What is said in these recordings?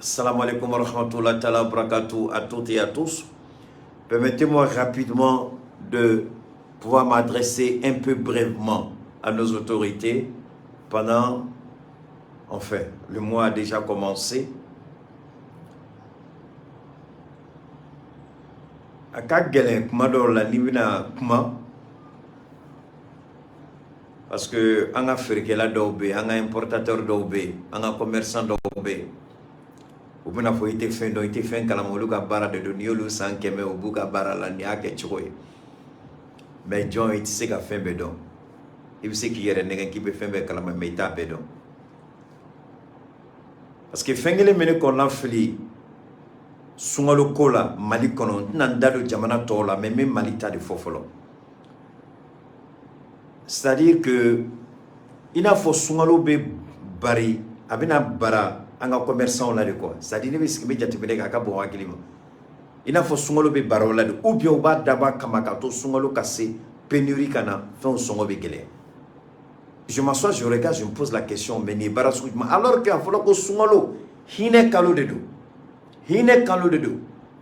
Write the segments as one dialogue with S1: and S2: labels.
S1: Salam alaikum wa rahmatullahi wa barakatuh à toutes et à tous. Permettez-moi rapidement de pouvoir m'adresser un peu brièvement à nos autorités pendant, enfin, le mois a déjà commencé. Parce que on a fait la dobe, on a importateur dobe, on a commerçant dobe. Ou bien faut été fait donc été fait kalamoluka bara de niolu sans keme au buka bara la ni ake choye. Mais John il sait qu'a fait bedon. Il sait qu'il y a des nègres qui peut faire be kalama meita bedon. Parce que fengele mene qu'on a fait sungalo kola mali kono nandado jamana tola mais même malita de fofolo. C'est-à-dire que il a faut sungalo be bari abina bara anga commerçant là de quoi c'est-à-dire ne be jatibele ka bo hakilima il a faut sungalo be baro là de ou bien ou ba daba kamaka to sungalo cassé pénurie kana fon songo be gele. Je m'assois, je regarde, je me pose la question mais ni bara alors que afolo ko sungalo hine kalo de do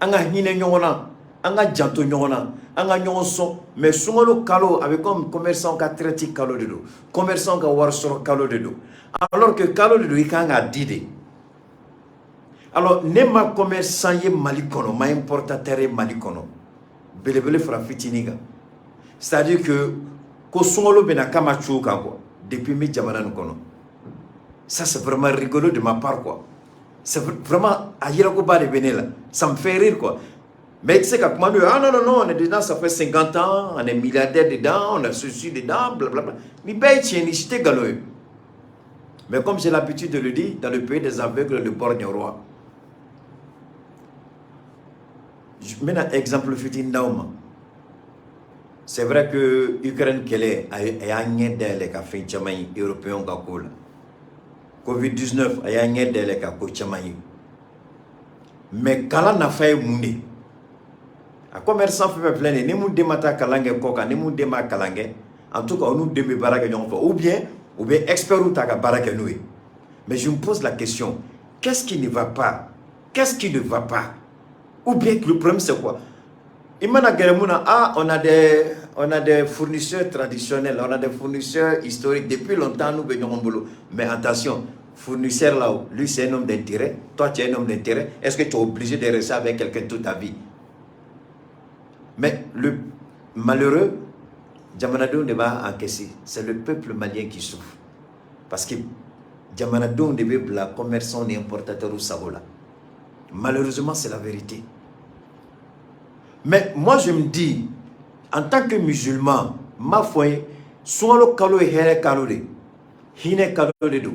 S1: anga hine nyongona anga janto nyongona anga nyonso mais sungalo kalo avec comme commerçant ka traité kalo de do commerçant ka warsoro kalo de do alors que kalo de do ikanga dide. Alors ne ma commerçant ye malikono ma importateur ye malikono belebele fra fitiniga c'est-à-dire que ko sungalo bena kama chuka quoi depuis mi jamana kono. Ça c'est vraiment rigolo de ma part quoi. C'est vraiment ailleurs ko ba de benela ça me fait rire quoi. Mais tu sais qu'à comment ah non on est dedans ça fait 50 ans on est milliardaire dedans on a ceci dedans blablabla ni bay tien ni j'étais galoy. Mais comme j'ai l'habitude de le dire dans le pays des aveugles le borgne roi. Je mets un exemple futur nauma. C'est vrai que l'Ukraine qu'elle est a gagné des cafés chamay européens kakola. Covid-19 a gagné des cafés chamay. Mais kala na fait mouné. A commerçant fait plein ni mu demata kalange koka ni mu dema kalange. En tout cas on nous demi baraka ou bien expert ou taka baraka nous. Mais je me pose la question, qu'est-ce qui ne va pas? Qu'est-ce qui ne va pas? Ou bien que le problème c'est quoi? On a des fournisseurs traditionnels, on a des fournisseurs historiques depuis longtemps nous venons boulot. Mais attention, fournisseur là, lui c'est un homme d'intérêt, toi tu es un homme d'intérêt. Est-ce que tu es obligé de rester avec quelqu'un toute ta vie? Mais le malheureux, Djamanado ne va encaisser. C'est le peuple malien qui souffre. Parce que Djamanado ne veut la commerçant ni importateur ou sabola. Malheureusement, c'est la vérité. Mais moi, je me dis, en tant que musulman, ma foi, soit kalo e here kalo de, hine kalo de do,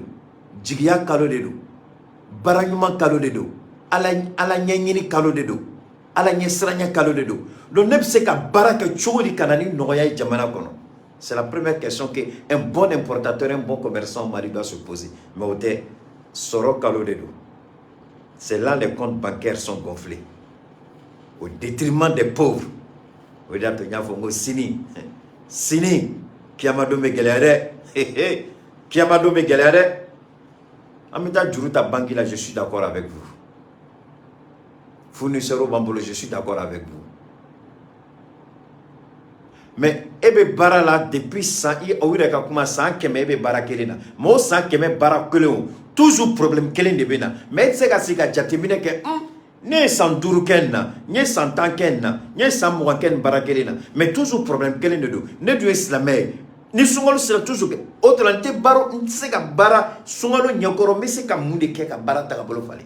S1: jigia kalo de do, baranyuma kalo de do, ala nyanyini kalo de do, ala nyesranya kalo de do. Donc, ne sais qu'à baraka chori kanani noya jamana kono. C'est la première question qu'un bon importateur, un bon commerçant mari doit se poser. Mais au dé, soro kalo de do. C'est là les comptes bancaires sont gonflés. Au détriment des pauvres. Au détriment Sini. Sini. Kiamado me galère. Kiamado me galère. Amita Djuruta Bangi là, je suis d'accord avec vous. Fournisseur au Bambolo, je suis d'accord avec vous. Mais ebe bara là depuis 100 il a commencé à keme ebe bara kelena. Mo 100 keme bara keleo. Toujours problème kelen de bena. Mais c'est que c'est que jatimine que ne sans durukenna, ne sans tankenna, ne sans moaken bara kelena. Mais toujours problème kelen de do. Ne du islamé. Ni sungalo c'est toujours autre lante baro c'est que bara sungalo nyokoro mais c'est que munde ke ka bara ta bolo fali.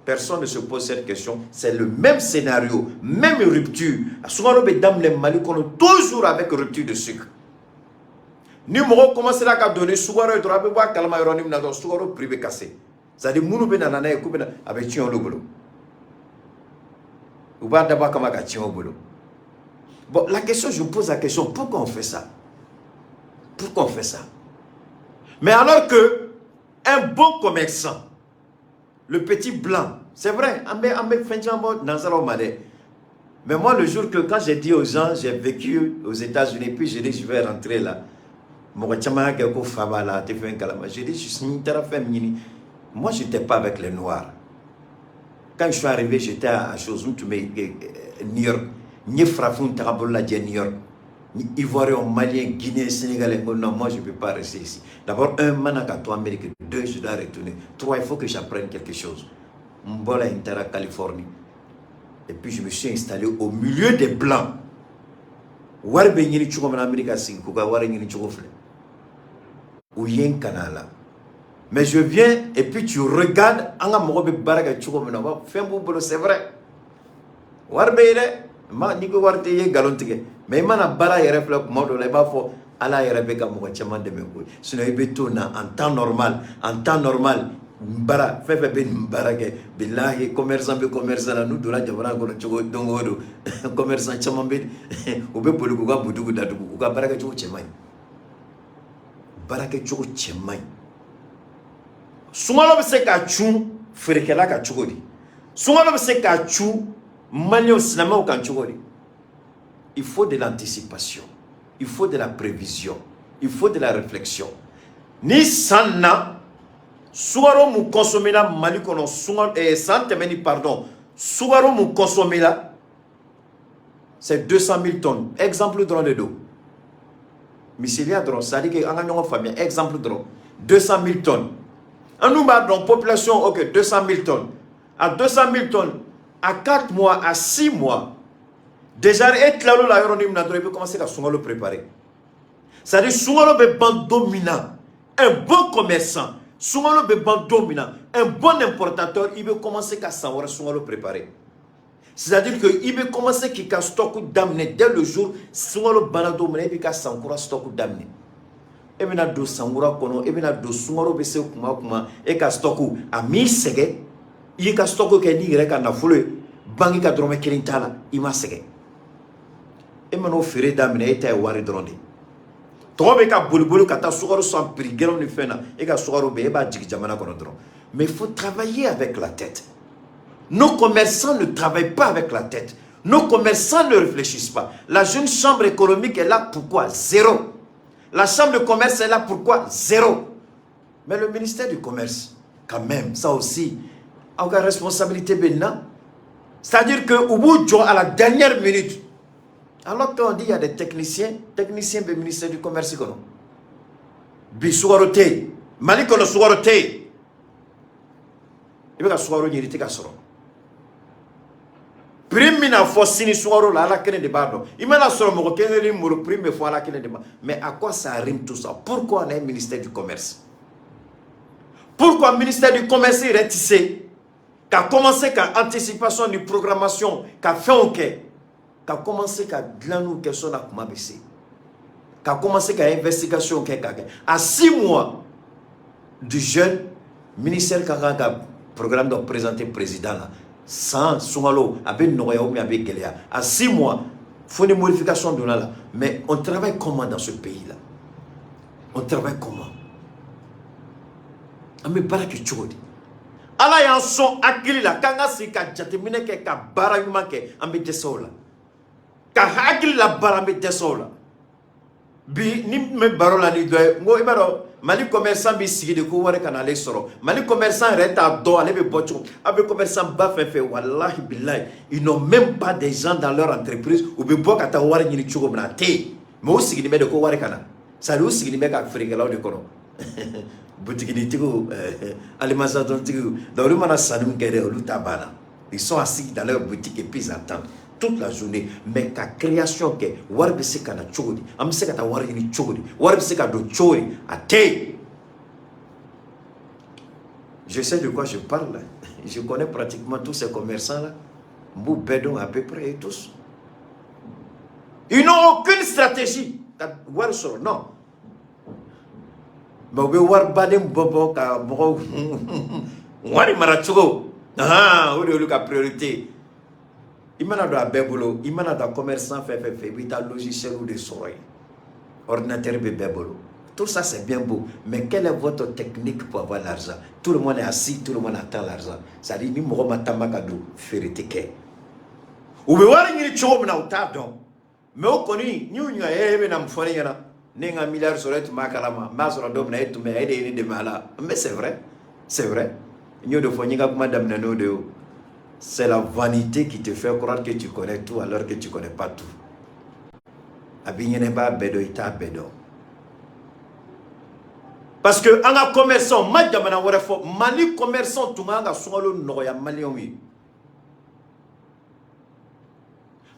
S1: Personne ne se pose cette question. C'est le même scénario, même rupture. Souvent, les Mali toujours avec rupture de sucre. Nous avons commencé à donner souvent le droit de voir calme et souvent privé cassé. C'est-à-dire que nous avons avec Tion Lobolo. Ou pas d'abord comme avec Tion Lobolo. Bon, la question, je me pose la question, pourquoi on fait ça? Pourquoi on fait ça? Mais alors que un bon commerçant, le petit blanc, c'est vrai, mais moi le jour que quand j'ai dit aux gens, j'ai vécu aux États-Unis, puis j'ai dit je vais rentrer là. J'ai dit je suis une Moi, je n'étais pas avec les Noirs. Quand je suis arrivé, j'étais à Chosum, New York. Ni Frafoun, Tarabola, New York. Ni Ivoirien, Malien, Guinéen, Sénégalais. Non, moi, je ne peux pas rester ici. D'abord, un, Manakato, Amérique. Deux, je dois retourner. Trois, il faut que j'apprenne quelque chose. Mbola, Intera, Californie. Et puis, je me suis installé au milieu des Blancs. Warbe Yini Chouko, Amérique, Kuka, Warbe Yini Chouko, ou yen canal. Mais je viens et puis tu regardes, c'est vrai. Warbele, ma ni ko warte ye galontige. Mais mana bara yere flop modo le ba fo ala yere be kam ko chama de me ko. Sinon ibe tona en temps normal, bara fefe be bara ke billahi commerçant la nous dola jabara ko chogo dongodo. Commerçant chama be obe polu ko ga budugu dadu ko ga bara ke chogo chemai. Bara ke chogo chemai. Sungalo be se ka chu ferekela ka chogo di. Sungalo be se ka chu il faut de l'anticipation, il faut de la prévision, il faut de la réflexion. Ni sanna, suaro mu consommer la malikono, santemeni pardon, suaro mu consommer la, c'est 200 000 tonnes. Exemple dans le dos. Misilia drone, ça dit que en famille, exemple drone, 200 000 tonnes. En nous dans population, ok, 200 000 tonnes. À 200 000 tonnes, à 4 mois, à 6 mois, déjà, il peut commencer à le préparer. C'est-à-dire, Soumalo est bon dominant, un bon commerçant, Soumalo est bon dominant, un bon importateur, il peut commencer à savoir Soumalo préparer. C'est-à-dire qu'il peut commencer à stock d'amener dès le jour, Soumalo banado dominé, il peut s'encourager stock d'amener. Et bien, do Sangoura kono, et bien, do Soumalo bese kuma, et qu'à stock à 1000 sege. Il y a stock qui est direct à foule, bangi ka drome kelintala, il m'a segé. Et maintenant, ferré d'amener était wari drone. Trobe ka bulbulu kata soukaro sans prix, guéron ni fena, et ka soukaro be, eba djik jamana kono drone. Mais il faut travailler avec la tête. Nos commerçants ne travaillent pas avec la tête. Nos commerçants ne réfléchissent pas. La jeune chambre économique est là pourquoi? Zéro. La chambre de commerce est là pourquoi? Zéro. Mais le ministère du commerce, quand même, ça aussi, a une responsabilité maintenant. C'est-à-dire que au bout de à la dernière minute, alors qu'on dit il y a des techniciens du ministère du commerce, Bisouarote, Malikono Souarote, il va Souaro Nirite Kassoro. Prime mina fossini Souaro la kene de bardo. Il m'a la soro mo keneli mo prime fois la kene de bardo. Mais à quoi ça rime tout ça? Pourquoi on a un ministère du commerce? Pourquoi le ministère du commerce est rétissé? Qu'a commencé qu'à anticipation de programmation, qu'a fait un quai, qu'a commencé qu'à glanou question à comment baisser, qu'a commencé qu'à investigation à 6 mois du jeune ministère qui a programme de présenter président là, sans soumalo, avec Noya ou avec Gelia, à 6 mois, il faut une modification de là. Mais on travaille comment dans ce pays là? On travaille comment? Amé baraki chodi. Ala yan son akili la kanga si ka jatemine ke ka bara yuma ke ambe desola ka akili la bara ambe desola bi ni me barola ni doy ngo ibaro mali commerçant bi sigi de ko wore kana le soro mali commerçant reta do ale be bocho abe commerçant ba fe wallahi billahi ils n'ont même pas des gens dans leur entreprise ou be boka ta wore ni chugo na te mo sigi ni be de ko wore kana ça lu sigi ni be ka frike la de kono boutique ni tigo alimentation tigo dans le mana sanum kere lutabana ils sont assis dans leur boutique et puis ils attendent toute la journée mais ka création ke warbe se kana chodi am se kata warbe ni chodi warbe se ka do chodi ate. Je sais de quoi je parle, je connais pratiquement tous ces commerçants là, Mbou Bedon à peu près et tous, ils n'ont aucune stratégie non. Mais vous voir badem bobo ka bobo wari marachugo ou de la priorité. Il m'a donné un bébolo, il m'a donné un commerçant fait, il a un logiciel ou des soirées, ordinateur bébolo. Tout ça c'est bien beau, mais quelle est votre technique pour avoir l'argent? Tout le monde est assis, tout le monde attend l'argent. Ça dit, ni moi matamagado, ferité. Ou bien voir une chose na utardon, mais au connu, ni on y a même un foyer là. Nenga milliard solet makalama masora domna etume aide ni de mala mais c'est vrai C'est vrai. C'est la vanité qui te fait croire que tu connais tout alors que tu ne connais pas tout. Parce que un commerçant, Mali commerçant, tout le monde a son malien.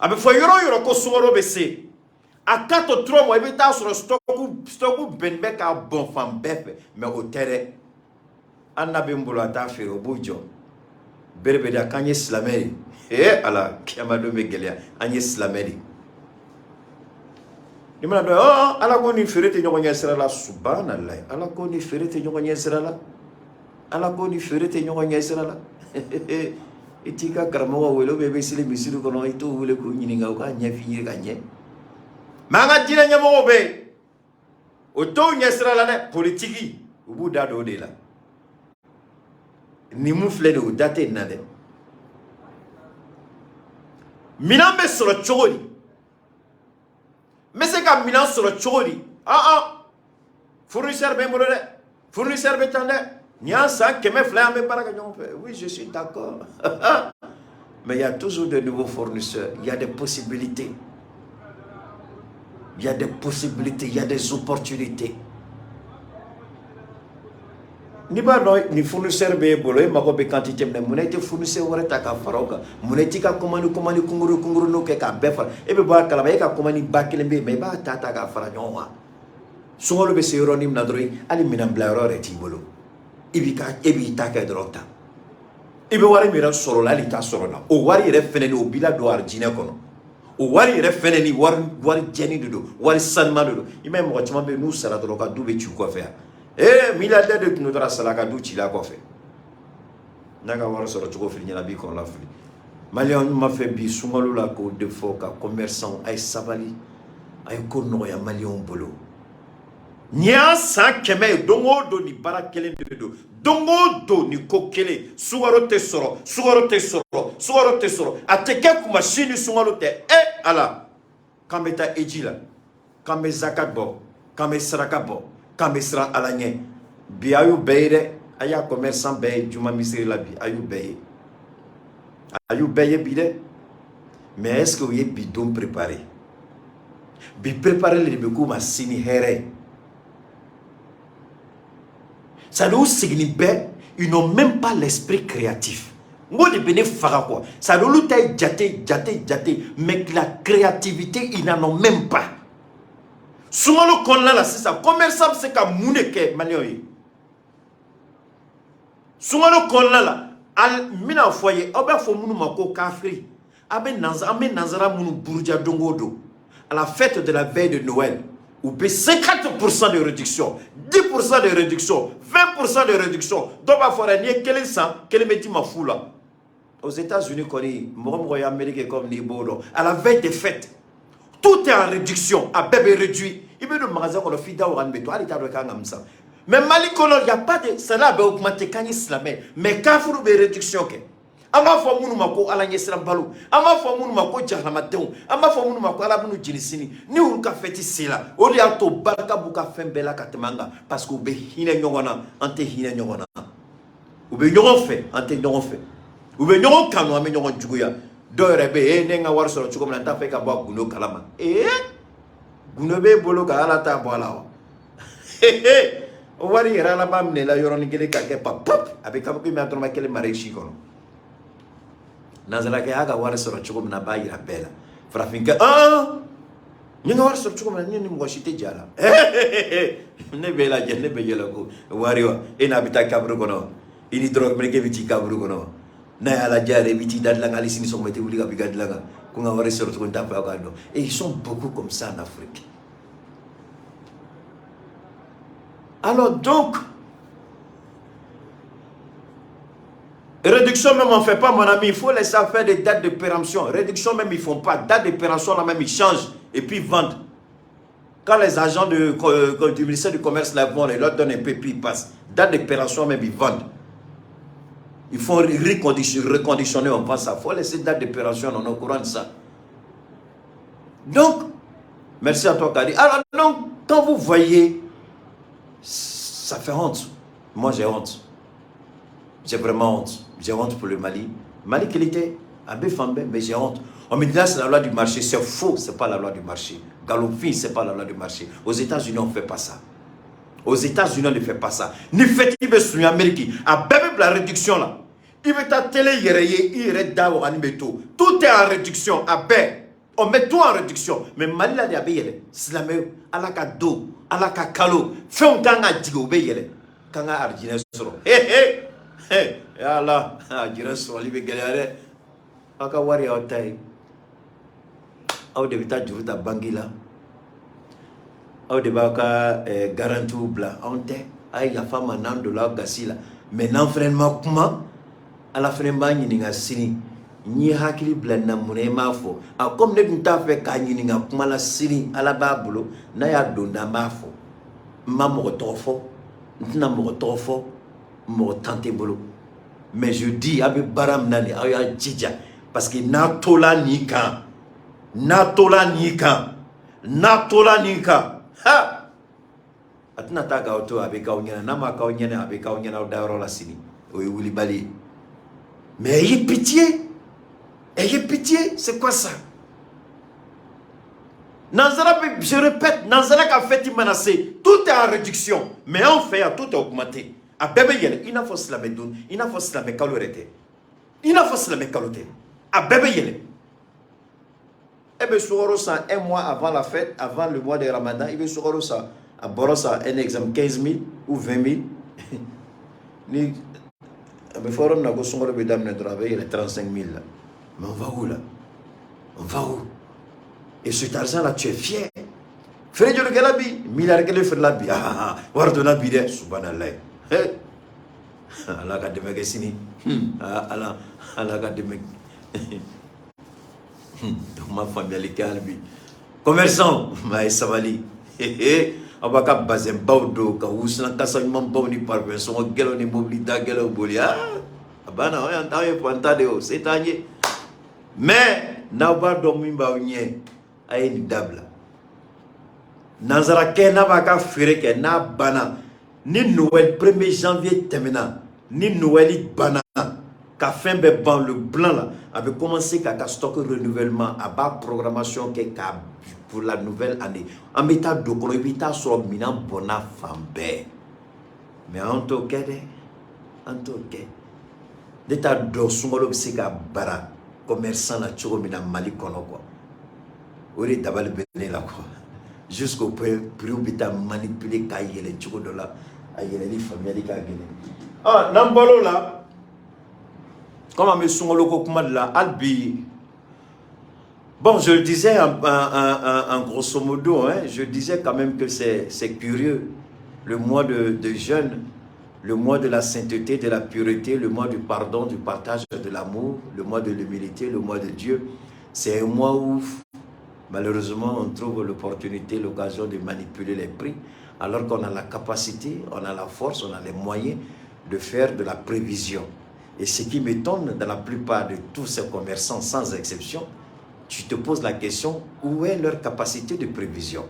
S1: Abe fo yoro ko sungoro be se a 4 ou 3 mois il ta sur stock benbe ka bon fam befe mais au terre annabe mbula ta fero bujo berbe da kanye slameri ala kiamado me gelia anye slameri ni mana do ala ko ni ferete nyoko nyesera la subhanallah ala ko ni ferete nyoko nyesera la ala ko ni ferete nyoko nyesera la itika karamo welo bebe sile misiru kono itu wule ko nyininga ko anya fiye kanye manga dina nyamo be o to nyesra la ne politiki ubu da do de la ni mu flé de date na de minambe soro chogori mese ka minan soro chogori fournisseur be molo de fournisseur be tande. Oui, je suis d'accord. Mais il y a toujours de nouveaux fournisseurs. Il y a des possibilités. Il y a des possibilités. Il y a des opportunités. Ni ba no ni fournisseur be bolo ma ko be quantité ne monete fournisseur wala ta ka faroka monete ka komani kunguru no ke ka befa e be ba kala ba ka komani bakele be me ba ta ka fara nyonwa sungolo be sero nim na droi ali minam blaro reti bolo ebi ta ke drota ibe wari mira soro la li ta soro na o wari re fene ni o bila do arjine kono o wari re fene ni wari jeni do wari sanma do ime mo chama be nu sara do ka dube chu ko fe milliardaire de nous dra sala ka du chi la ko fe naga wari soro chu ko fi ni la bi kono la fi malion ma fe bi sungalo la ko de fo ka commerçant ay sabali ay ko no ya malion bolo nya sa keme dongo do ni bara kele do dongo do ni ko kele sugaro te soro ateke ku machine sugaro te ala kambeta ejila kambe zakat bo kambe saraka bo kambe sra alanye bi ayu beire aya commerçant be juma misiri la bi ayu beye bi de mais est-ce que vous y bidon préparé bi préparer le beku machine here. Ça nous signifie, ils n'ont même pas l'esprit créatif. Moi, je venais faire quoi? Ça nous taille jate, mais la créativité, ils n'en ont même pas. Souvent, le con là, c'est ça. Commerçant, c'est comme mouneke, manioye. Souvent, le con là, al mina foyer, oba fo munu mako kafri. Abe nanzara munu bourdia dongodo. À la fête de la veille de Noël. Ou 50% de réduction, 10% de réduction, 20% de réduction. Donc, il faut quel métier ma fou là. Aux États-Unis, à la veille des fêtes, tout est en réduction, à bébé réduit. Il y a des magasins qu'on a fait dans le béton, mais Mali, il n'y a pas de. Ça n'a pas augmenté quand il mais quand il y a une réduction, ama fo munu mako ala nyesira balu ama fo munu mako jahlamatew ama fo munu mako ala bunu jinisini ni ul ka feti sila o li ato barka buka fembela katemanga parce que be hine nyongona ante hine nyongona ube nyogon fe ante nyogon fe ube nyogon kanu ame nyogon juguya do rebe nenga war soro chuko na ta fe ka ba guno kalama guno be bolo ka ala ta bola o wari era la bamne la yoroni gele ka ke pap avec kam ko mi atoma kele mare shikono nazala ke aga wara soro chuko na ba ira bela frafinka nyinga wara soro chuko na nyini mo shite jala ne bela je ne bela ko wari wa ina bita kabru kono ini drog mereke biti kabru kono na ala jare biti dadla ngali sini so mete wuli ka bigadla nga ko nga wara soro chuko nta pa kado et ils sont beaucoup comme ça en Afrique. Alors donc réduction même on ne fait pas, mon ami, il faut laisser faire des dates de péremption. Réduction même ils ne font pas. Date de péremption là même ils changent et puis vendent. Quand les agents du ministère du Commerce là vont, ils leur donnent un peu puis ils passent. Date de péremption même ils vendent. Il faut reconditionner, on pense ça. Il faut laisser date de péremption, on est au courant de ça. Donc, merci à toi Kadi. Alors donc, quand vous voyez, ça fait honte. Moi j'ai honte. J'ai vraiment honte. J'ai honte pour le Mali. Mali qu'il était à Befambe, mais j'ai honte. On me dit là, c'est la loi du marché. C'est faux, c'est pas la loi du marché. Galopin, c'est pas la loi du marché. Aux États-Unis, on ne fait pas ça. Aux États-Unis, on ne fait pas ça. Ni fait, il veut soutenir l'Amérique. À même la réduction là. Il veut ta télé, il est d'abord animé tout. Tout est en réduction. À on met tout en réduction. Mais Mali là, il y a des Islamé, à la kado, à la kakalo. Fais un temps à Digo, béyele. Quand à Argine soro. Hé, hé, hé. Allah, Argine soro, il veut galérer. Aka wari à taille. Au début, tu as joué ta bangila. Au début, tu as garanti ou blanc. On t'est. Aïe, la femme en $1 gasila. Mais non, vraiment, comment? À la fin, il y a sini. Ni hakili blana mune mafo. A comme ne t'a fait kanyini nga kuma la sini à la babulo. Na ya donda mafo. Ma mo tofo. Ntina mo tofo. Mo tante bolo. Mais je dis, abi baram nani, aya djidja. Parce que na tola ni kan. Na tola ni kan. Na tola ni kan. Ha! Atina ta ga auto avec kaonyana. Nama kaonyana avec kaonyana au dairo la sini. Oui, oui, bali. Mais ayez pitié. Ayez pitié, c'est quoi ça? Nanzara, je répète, Nanzara a fait menacé. Tout est en réduction. Mais en fait, tout est augmenté. A bébé yele, il n'a pas cela medoun, il n'a pas cela me calorete. Il n'a pas cela me calote. A bébé yele. Eh bien, sur ça, un mois avant la fête, avant le mois de Ramadan, il veut sur ça. À Borossa, un exemple 15 000 ou 20 000. Ni, mais faut qu'on a sur le bédam de travail, il est 35 000 là. Mais on va où là? On va où? Et cet argent-là, tu es fier. Frère de Galabi, milliard de frère Labi. Ah, Wardona Bide, subhanallah. Allah a démé Gessini. Allah a démé. Ma famille est calme. Commerçant, mais ça va aller. Abaka bazem baudo, ka usna kasanyman bauni parve, son gelo ni mobilita gelo bolia. Abana, on a entendu pointer c'est tagné. Mais, n'a pas dormi baounye, aïe ni dabla. Nazara ke n'a pas qu'à faire que n'a bana, ni Noël 1er janvier terminant, ni Noël bana, qu'à fin de ban le blanc là, avait commencé qu'à stocker renouvellement, à bas programmation pour la nouvelle année. En mettant de colobita sur minant bona fambe. Mais en tout cas, d'état d'osumolo c'est bara. Commerçant la tchoro mina Mali kono quoi. Ori dabal bene la quoi. Jusqu'au point plus bita manipuler kaye les tchoro de la ayele li famille ka gene. Ah nambolo là. Comme me songolo ko kuma la albi. Bon, je le disais en grosso modo, hein, je disais quand même que c'est curieux. Le mois de jeûne, le mois de la sainteté, de la pureté, le mois du pardon, du partage de l'amour, le mois de l'humilité, le mois de Dieu. C'est un mois où, malheureusement, on trouve l'opportunité, l'occasion de manipuler les prix, alors qu'on a la capacité, on a la force, on a les moyens de faire de la prévision. Et ce qui m'étonne dans la plupart de tous ces commerçants, sans exception, tu te poses la question, où est leur capacité de prévision?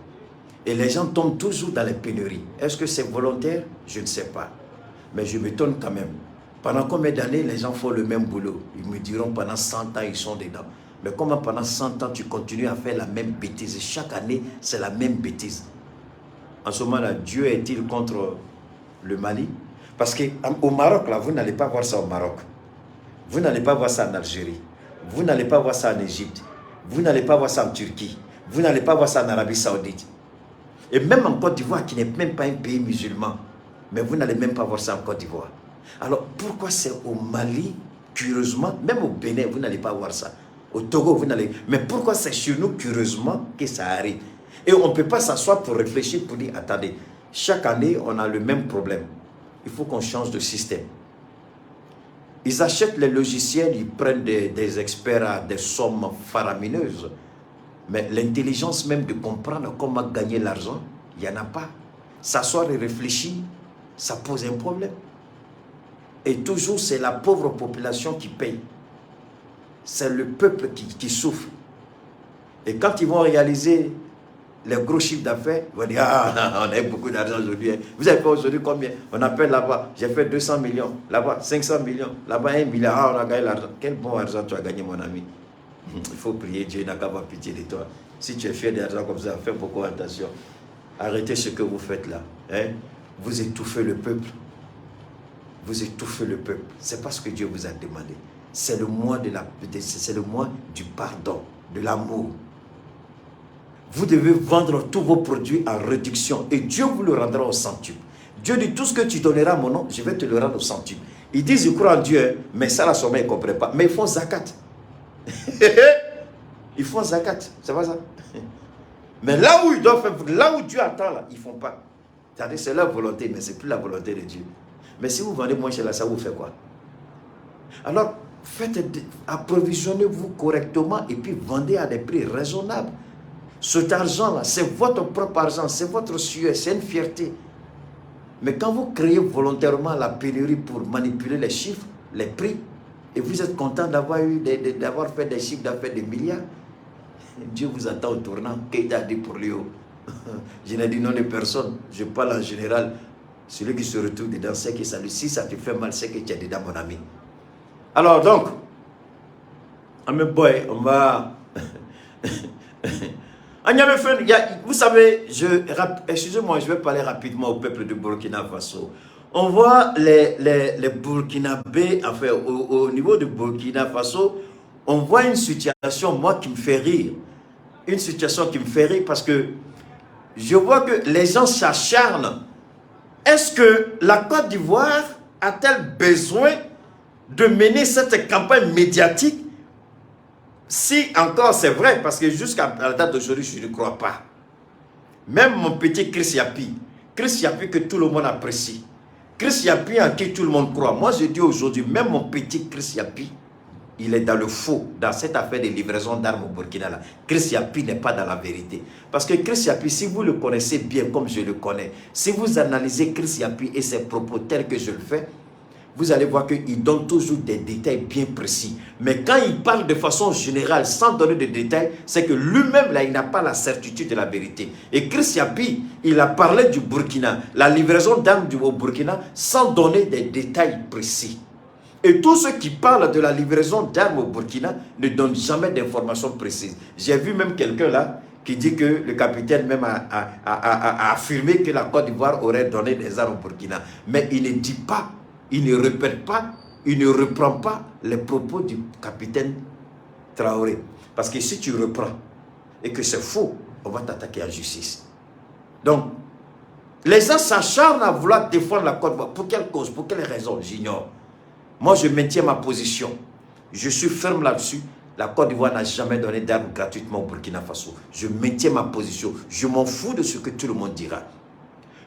S1: Et les gens tombent toujours dans les pénuries. Est-ce que c'est volontaire? Je ne sais pas. Mais je m'étonne quand même. Pendant combien d'années les gens font le même boulot? Ils me diront pendant 100 ans ils sont dedans. Mais comment pendant 100 ans tu continues à faire la même bêtise? Chaque année c'est la même bêtise. En ce moment-là, Dieu est-il contre le Mali? Parce qu'au Maroc, là, vous n'allez pas voir ça au Maroc. Vous n'allez pas voir ça en Algérie. Vous n'allez pas voir ça en Égypte. Vous n'allez pas voir ça en Turquie. Vous n'allez pas voir ça en Arabie Saoudite. Et même en Côte d'Ivoire, qui n'est même pas un pays musulman. Mais vous n'allez même pas voir ça en Côte d'Ivoire. Alors, pourquoi c'est au Mali, curieusement, même au Bénin, vous n'allez pas voir ça. Au Togo, vous n'allez... Mais pourquoi c'est chez nous, curieusement, que ça arrive? Et on ne peut pas s'asseoir pour réfléchir, pour dire, attendez, chaque année, on a le même problème. Il faut qu'on change de système. Ils achètent les logiciels, ils prennent des experts à des sommes faramineuses. Mais l'intelligence même de comprendre comment gagner l'argent, il n'y en a pas. S'asseoir et réfléchir, ça pose un problème. Et toujours, c'est la pauvre population qui paye. C'est le peuple qui souffre. Et quand ils vont réaliser les gros chiffres d'affaires, ils vont dire, ah, on a eu beaucoup d'argent aujourd'hui. Vous avez fait aujourd'hui combien? On appelle là-bas, j'ai fait 200 millions, là-bas 500 millions, là-bas 1 milliard, ah, on a gagné l'argent. Quel bon argent tu as gagné, mon ami? Il faut prier, Dieu n'a qu'à avoir pitié de toi. Si tu es fier d'argent comme ça, fais beaucoup attention. Arrêtez ce que vous faites là. Hein? Vous étouffez le peuple. Vous étouffez le peuple. C'est pas ce que Dieu vous a demandé. C'est le mois c'est le mois du pardon, de l'amour. Vous devez vendre tous vos produits en réduction et Dieu vous le rendra au centuple. Dieu dit, tout ce que tu donneras à mon nom, je vais te le rendre au centuple. Ils disent, ils croient en Dieu, mais ça, la somme, ils ne comprennent pas. Mais ils font zakat. Ils font zakat, c'est pas ça. Mais là où ils doivent faire, là où Dieu attend, là, ils ne font pas. C'est-à-dire, c'est leur volonté, mais ce n'est plus la volonté de Dieu. Mais si vous vendez moins cher là, ça vous fait quoi? Alors, approvisionnez-vous correctement et puis vendez à des prix raisonnables. Cet argent-là, c'est votre propre argent, c'est votre sueur, c'est une fierté. Mais quand vous créez volontairement la pénurie pour manipuler les chiffres, les prix, et vous êtes content d'avoir fait des chiffres d'affaires de milliards, Dieu vous attend au tournant. Qu'est-ce a dit pour lui? Je n'ai dit non de personne, je parle en général. Celui qui se retrouve dedans, c'est que ça lui, si ça te fait mal, c'est que tu es dedans, mon ami. Alors donc, boy, on va... Vous savez, excusez-moi, je vais parler rapidement au peuple du Burkina Faso. On voit les Burkinabés, enfin, au niveau du Burkina Faso, on voit une situation, moi, qui me fait rire. Une situation qui me fait rire parce que je vois que les gens s'acharnent. Est-ce que la Côte d'Ivoire a-t-elle besoin de mener cette campagne médiatique? Si encore c'est vrai, parce que jusqu'à la date d'aujourd'hui, je ne crois pas. Même mon petit Chris Yapi que tout le monde apprécie, Chris Yapi en qui tout le monde croit. Moi je dis aujourd'hui, même mon petit Chris Yapi, il est dans le faux, dans cette affaire de livraison d'armes au Burkina là. Chris Yapi n'est pas dans la vérité. Parce que Chris Yapi, si vous le connaissez bien comme je le connais, si vous analysez Chris Yapi et ses propos tels que je le fais, vous allez voir qu'il donne toujours des détails bien précis. Mais quand il parle de façon générale, sans donner de détails, c'est que lui-même, là, il n'a pas la certitude de la vérité. Et Chris Yapi, il a parlé du Burkina, la livraison d'armes au Burkina, sans donner des détails précis. Et tous ceux qui parlent de la livraison d'armes au Burkina ne donnent jamais d'informations précises. J'ai vu même quelqu'un là qui dit que le capitaine même a affirmé que la Côte d'Ivoire aurait donné des armes au Burkina. Mais il ne dit pas, il ne répète pas, il ne reprend pas les propos du capitaine Traoré. Parce que si tu reprends et que c'est faux, on va t'attaquer en justice. Donc, les gens s'acharnent à vouloir défendre la Côte d'Ivoire. Pour quelle cause? Pour quelle raison? J'ignore. Moi, je maintiens ma position. Je suis ferme là-dessus. La Côte d'Ivoire n'a jamais donné d'armes gratuitement au Burkina Faso. Je maintiens ma position. Je m'en fous de ce que tout le monde dira.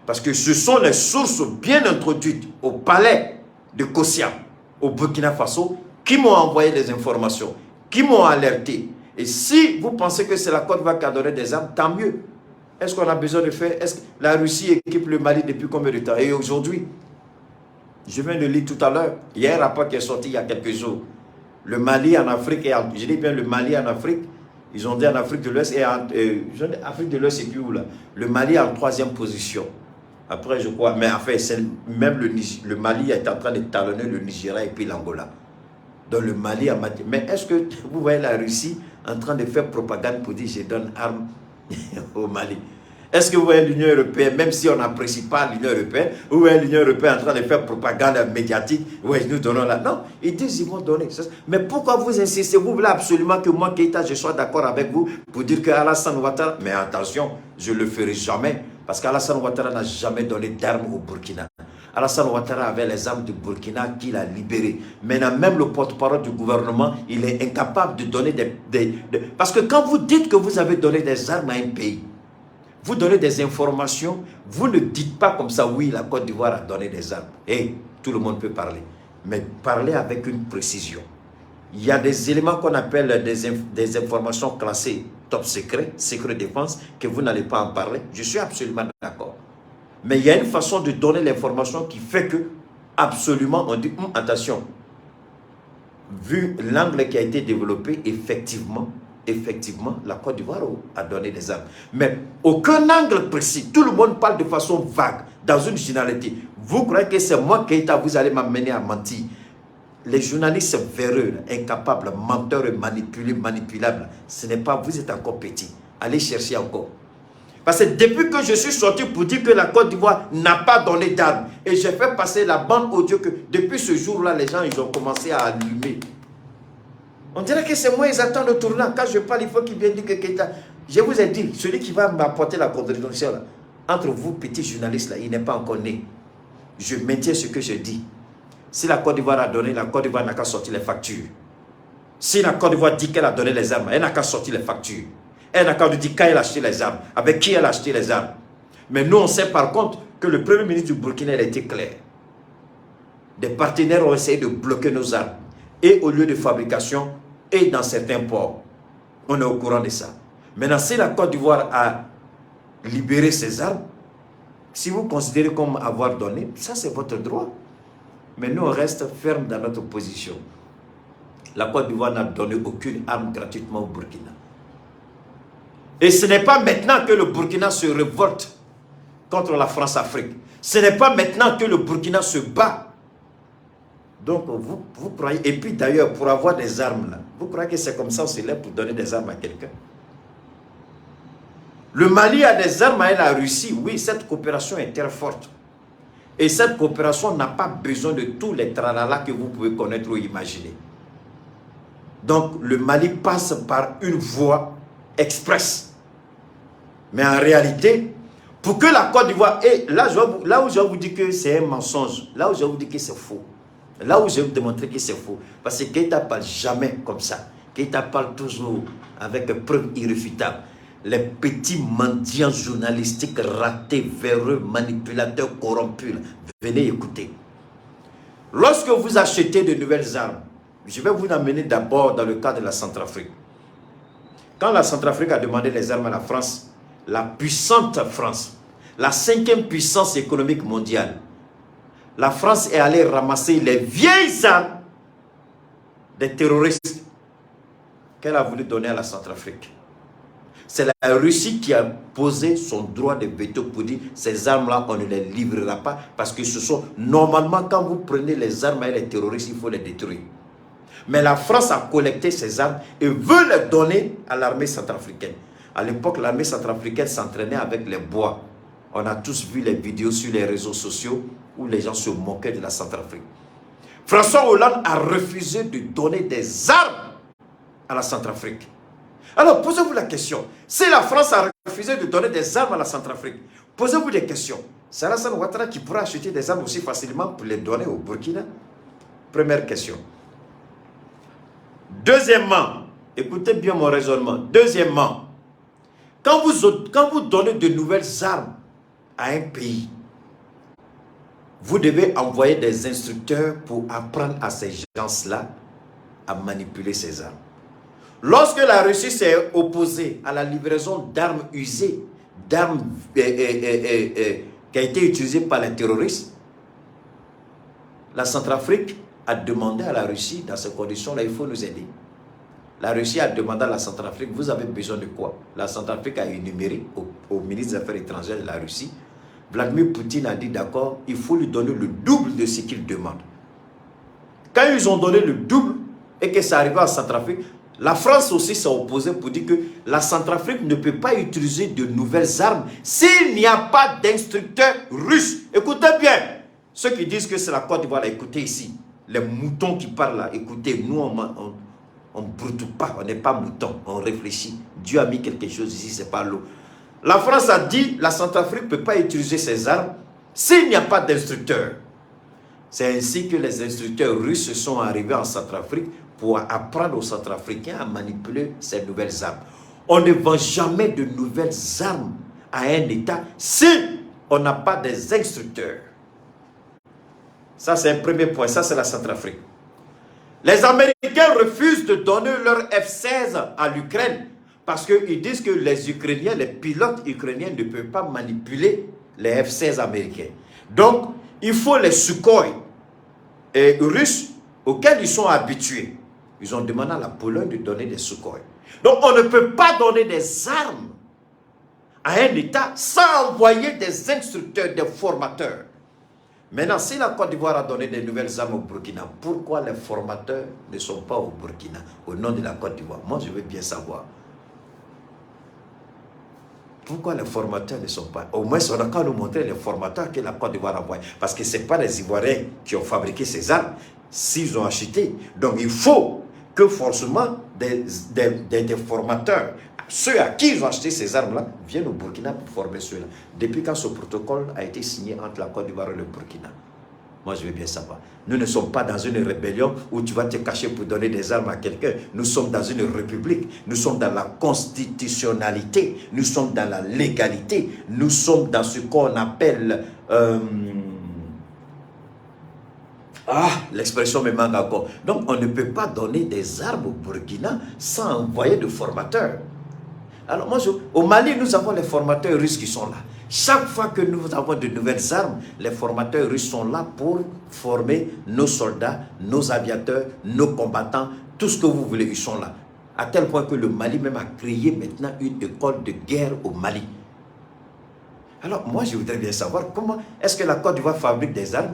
S1: Parce que ce sont les sources bien introduites au palais de Kossia, au Burkina Faso, qui m'ont envoyé des informations, qui m'ont alerté. Et si vous pensez que c'est la Côte d'Ivoire qui a donné des armes, tant mieux. Est-ce qu'on a besoin de faire? Est-ce que la Russie équipe le Mali depuis combien de temps? Et aujourd'hui, je viens de lire tout à l'heure, il y a un rapport qui est sorti il y a quelques jours. Le Mali en Afrique, je dis bien le Mali en Afrique, ils ont dit en Afrique de l'Ouest, et Afrique de l'Ouest, c'est plus où là? Le Mali en 3e position. Après, je crois, mais enfin, même le Mali est en train de talonner le Nigeria et puis l'Angola. Donc le Mali a... Mais est-ce que vous voyez la Russie en train de faire propagande pour dire je donne armes au Mali? Est-ce que vous voyez l'Union européenne, même si on n'apprécie pas l'Union européenne, vous voyez l'Union européenne en train de faire propagande médiatique? Oui, nous donnons là. Non, ils disent qu'ils vont donner. Mais pourquoi vous insistez? Vous voulez absolument que moi, Keïta, je sois d'accord avec vous pour dire que Alassane Ouattara... Mais attention, je ne le ferai jamais. Parce qu'Alassane Ouattara n'a jamais donné d'armes au Burkina. Alassane Ouattara avait les armes du Burkina qu'il a libérées. Maintenant, même le porte-parole du gouvernement, il est incapable de donner Parce que quand vous dites que vous avez donné des armes à un pays, vous donnez des informations, vous ne dites pas comme ça, oui, la Côte d'Ivoire a donné des armes. Et tout le monde peut parler. Mais parlez avec une précision. Il y a des éléments qu'on appelle des informations classées top secret, secret défense, que vous n'allez pas en parler. Je suis absolument d'accord. Mais il y a une façon de donner l'information qui fait que, absolument, on dit, attention, vu l'angle qui a été développé, effectivement, effectivement, la Côte d'Ivoire a donné des armes. Mais aucun angle précis. Tout le monde parle de façon vague, dans une généralité. Vous croyez que c'est moi, Keïta, vous allez m'amener à mentir? Les journalistes véreux, incapables, menteurs et manipulables, ce n'est pas vous, êtes encore petit. Allez chercher encore. Parce que depuis que je suis sorti pour dire que la Côte d'Ivoire n'a pas donné d'armes, et j'ai fait passer la bande audio que depuis ce jour-là, les gens ils ont commencé à allumer. On dirait que c'est moi, ils attendent le tournant. Quand je parle, il faut qu'ils viennent dire que Keïta. Je vous ai dit, celui qui va m'apporter la contradiction, là, entre vous, petits journalistes, là, il n'est pas encore né. Je maintiens ce que je dis. Si la Côte d'Ivoire a donné, la Côte d'Ivoire n'a qu'à sortir les factures. Si la Côte d'Ivoire dit qu'elle a donné les armes, elle n'a qu'à sortir les factures. Elle n'a qu'à nous dire quand elle a acheté les armes, avec qui elle a acheté les armes. Mais nous, on sait par contre que le Premier ministre du Burkina a été clair. Des partenaires ont essayé de bloquer nos armes, et au lieu de fabrication, et dans certains ports. On est au courant de ça. Maintenant, si la Côte d'Ivoire a libéré ses armes, si vous considérez comme avoir donné, ça c'est votre droit. Mais nous, on reste ferme dans notre position. La Côte d'Ivoire n'a donné aucune arme gratuitement au Burkina. Et ce n'est pas maintenant que le Burkina se révolte contre la France-Afrique. Ce n'est pas maintenant que le Burkina se bat. Donc, vous croyez... Et puis d'ailleurs, pour avoir des armes, là, vous croyez que c'est comme ça on se lève pour donner des armes à quelqu'un? Le Mali a des armes à la Russie. Oui, cette coopération est très forte. Et cette coopération n'a pas besoin de tous les tralala que vous pouvez connaître ou imaginer. Donc, le Mali passe par une voie express. Mais en réalité, pour que la Côte d'Ivoire... Et là où je vous dis que c'est un mensonge, là où je vous dis que c'est faux, là où je vais vous démontrer que c'est faux, parce que Keïta ne parle jamais comme ça. Keïta parle toujours avec des preuves irréfutables. Les petits mendiants journalistiques ratés, véreux, manipulateurs, corrompus, venez écouter. Lorsque vous achetez de nouvelles armes, je vais vous amener d'abord dans le cas de la Centrafrique. Quand la Centrafrique a demandé les armes à la France, la puissante France, la 5e puissance économique mondiale, la France est allée ramasser les vieilles armes des terroristes qu'elle a voulu donner à la Centrafrique. C'est la Russie qui a posé son droit de veto pour dire ces armes-là, on ne les livrera pas parce que ce sont, normalement, quand vous prenez les armes et les terroristes, il faut les détruire. Mais la France a collecté ces armes et veut les donner à l'armée centrafricaine. À l'époque, l'armée centrafricaine s'entraînait avec les bois. On a tous vu les vidéos sur les réseaux sociaux où les gens se moquaient de la Centrafrique. François Hollande a refusé de donner des armes à la Centrafrique. Alors, posez-vous la question. Si la France a refusé de donner des armes à la Centrafrique, posez-vous des questions. C'est Alassane Ouattara qui pourra acheter des armes aussi facilement pour les donner au Burkina? Première question. Deuxièmement, écoutez bien mon raisonnement. Deuxièmement, quand vous donnez de nouvelles armes à un pays, vous devez envoyer des instructeurs pour apprendre à ces gens-là à manipuler ces armes. Lorsque la Russie s'est opposée à la livraison d'armes usées, d'armes qui a été utilisées par les terroristes, la Centrafrique a demandé à la Russie, dans ces conditions-là, il faut nous aider. La Russie a demandé à la Centrafrique, vous avez besoin de quoi? La Centrafrique a énuméré au ministre des Affaires étrangères de la Russie. Vladimir Poutine a dit d'accord, il faut lui donner le double de ce qu'il demande. Quand ils ont donné le double et que ça arrivait à Centrafrique, la France aussi s'est opposée pour dire que la Centrafrique ne peut pas utiliser de nouvelles armes s'il n'y a pas d'instructeurs russes. Écoutez bien, ceux qui disent que c'est la Côte d'Ivoire, écoutez ici, les moutons qui parlent là, écoutez, nous on ne broute pas, on n'est pas moutons, on réfléchit. Dieu a mis quelque chose ici, c'est pas l'eau. La France a dit, la Centrafrique ne peut pas utiliser ses armes s'il n'y a pas d'instructeurs. C'est ainsi que les instructeurs russes sont arrivés en Centrafrique pour apprendre aux Centrafricains à manipuler ces nouvelles armes. On ne vend jamais de nouvelles armes à un État si on n'a pas des instructeurs. Ça, c'est un premier point. Ça, c'est la Centrafrique. Les Américains refusent de donner leur F-16 à l'Ukraine parce qu'ils disent que les Ukrainiens, les pilotes ukrainiens ne peuvent pas manipuler les F-16 américains. Donc, il faut les Sukhoi russes auxquels ils sont habitués. Ils ont demandé à la Pologne de donner des Sukhoi. Donc on ne peut pas donner des armes à un État sans envoyer des instructeurs, des formateurs. Maintenant, si la Côte d'Ivoire a donné des nouvelles armes au Burkina, pourquoi les formateurs ne sont pas au Burkina, au nom de la Côte d'Ivoire? Moi, je veux bien savoir. Pourquoi les formateurs ne sont pas? Au moins, on a qu'à nous montrer les formateurs que la Côte d'Ivoire envoie. Parce que ce n'est pas les Ivoiriens qui ont fabriqué ces armes, s'ils ont acheté. Donc, il faut que forcément des formateurs, ceux à qui ils ont acheté ces armes-là, viennent au Burkina pour former ceux-là. Depuis quand ce protocole a été signé entre la Côte d'Ivoire et le Burkina? Moi, je veux bien savoir. Nous ne sommes pas dans une rébellion où tu vas te cacher pour donner des armes à quelqu'un. Nous sommes dans une république. Nous sommes dans la constitutionnalité. Nous sommes dans la légalité. Nous sommes dans ce qu'on appelle... l'expression me manque encore. Donc, on ne peut pas donner des armes au Burkina sans envoyer de formateurs. Alors, moi, au Mali, nous avons les formateurs russes qui sont là. Chaque fois que nous avons de nouvelles armes, les formateurs russes sont là pour former nos soldats, nos aviateurs, nos combattants, tout ce que vous voulez, ils sont là. À tel point que le Mali même a créé maintenant une école de guerre au Mali. Alors, moi, je voudrais bien savoir comment est-ce que la Côte d'Ivoire fabrique des armes?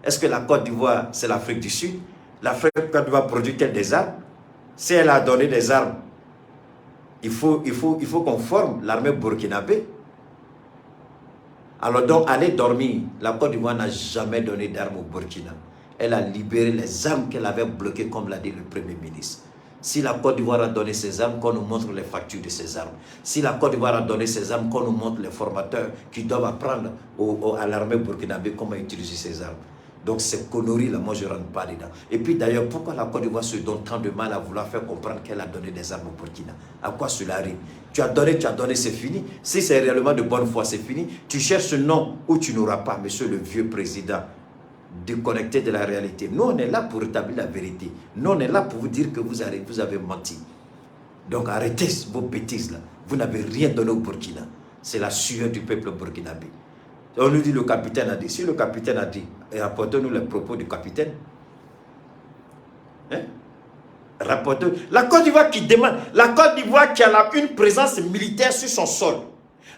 S1: Est-ce que la Côte d'Ivoire, c'est l'Afrique du Sud? L'Afrique d'Ivoire produit-elle des armes? Si elle a donné des armes, il faut qu'on forme l'armée burkinabé. Alors donc, allez dormir. La Côte d'Ivoire n'a jamais donné d'armes au Burkina. Elle a libéré les armes qu'elle avait bloquées, comme l'a dit le Premier ministre. Si la Côte d'Ivoire a donné ses armes, qu'on nous montre les factures de ces armes. Si la Côte d'Ivoire a donné ses armes, qu'on nous montre les formateurs qui doivent apprendre à l'armée burkinabé comment utiliser ces armes. Donc ces conneries-là, moi je ne rentre pas dedans. Et puis d'ailleurs, pourquoi la Côte d'Ivoire se donne tant de mal à vouloir faire comprendre qu'elle a donné des armes au Burkina? À quoi cela arrive? Tu as donné, c'est fini. Si c'est réellement de bonne foi, c'est fini. Tu cherches un nom où tu n'auras pas, monsieur le vieux président, déconnecté de la réalité. Nous, on est là pour rétablir la vérité. Nous, on est là pour vous dire que vous avez menti. Donc arrêtez vos bêtises là. Vous n'avez rien donné au Burkina. C'est la sueur du peuple burkinabé. On nous dit le capitaine a dit. Si le capitaine a dit, rapportez-nous les propos du capitaine. Hein? Rapportez. La Côte d'Ivoire qui demande, la Côte d'Ivoire qui a une présence militaire sur son sol.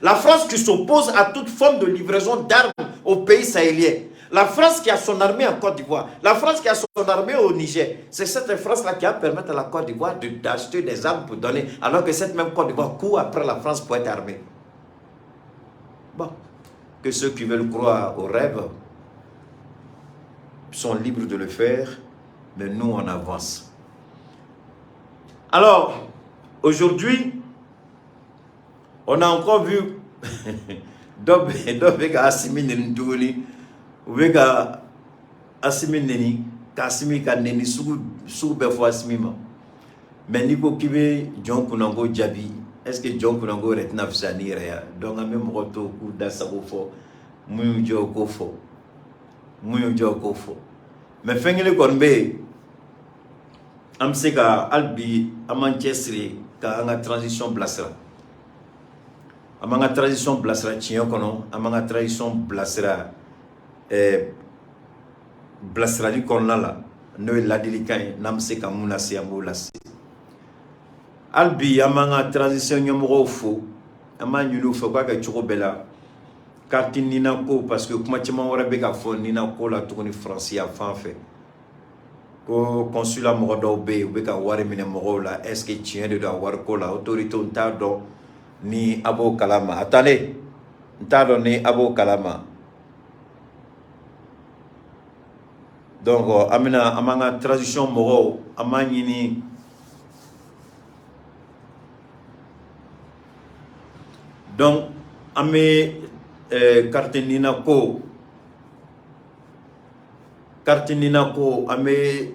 S1: La France qui s'oppose à toute forme de livraison d'armes aux pays sahéliens. La France qui a son armée en Côte d'Ivoire. La France qui a son armée au Niger. C'est cette France-là qui va permettre à la Côte d'Ivoire d'acheter des armes pour donner, alors que cette même Côte d'Ivoire court après la France pour être armée. Bon. Que ceux qui veulent croire aux rêves sont libres de le faire, mais nous, on avance. Alors, aujourd'hui, on a encore vu Dobega Assimi Nendouli, Vega Assimi Neni, Kassimi Kaneni, Soubefo Assimima. Mais Nico Kibe, John Kunango Djabi. Est-ce que John Kunango est nafsani réa? Donc, à même roto, coup d'Assabofo, Mouyo Kofo. Mais Fengele Konbe, Amseka, Albi, Amanchesri, Kanga transition blasra. Amanga transition blasra, Chionkono, Amanga transition blasra, blasra du Konala, Noé Ladilikai, Namseka Mounasi Amolasi. Albi amanga transition nyomoro fo ama nyulu fo kwa ka chokobela karti nina ko parce que kuma chama wara be ka fo nina ko la tokoni français a fan fait ko consulat mo do be ka wari mine mo la est-ce que tien de war ko la autorité on ta do ni abo kalama attendez nta do ni abo kalama donc amina amanga transition mo amanyini. Donc, amé Kartinina ko amé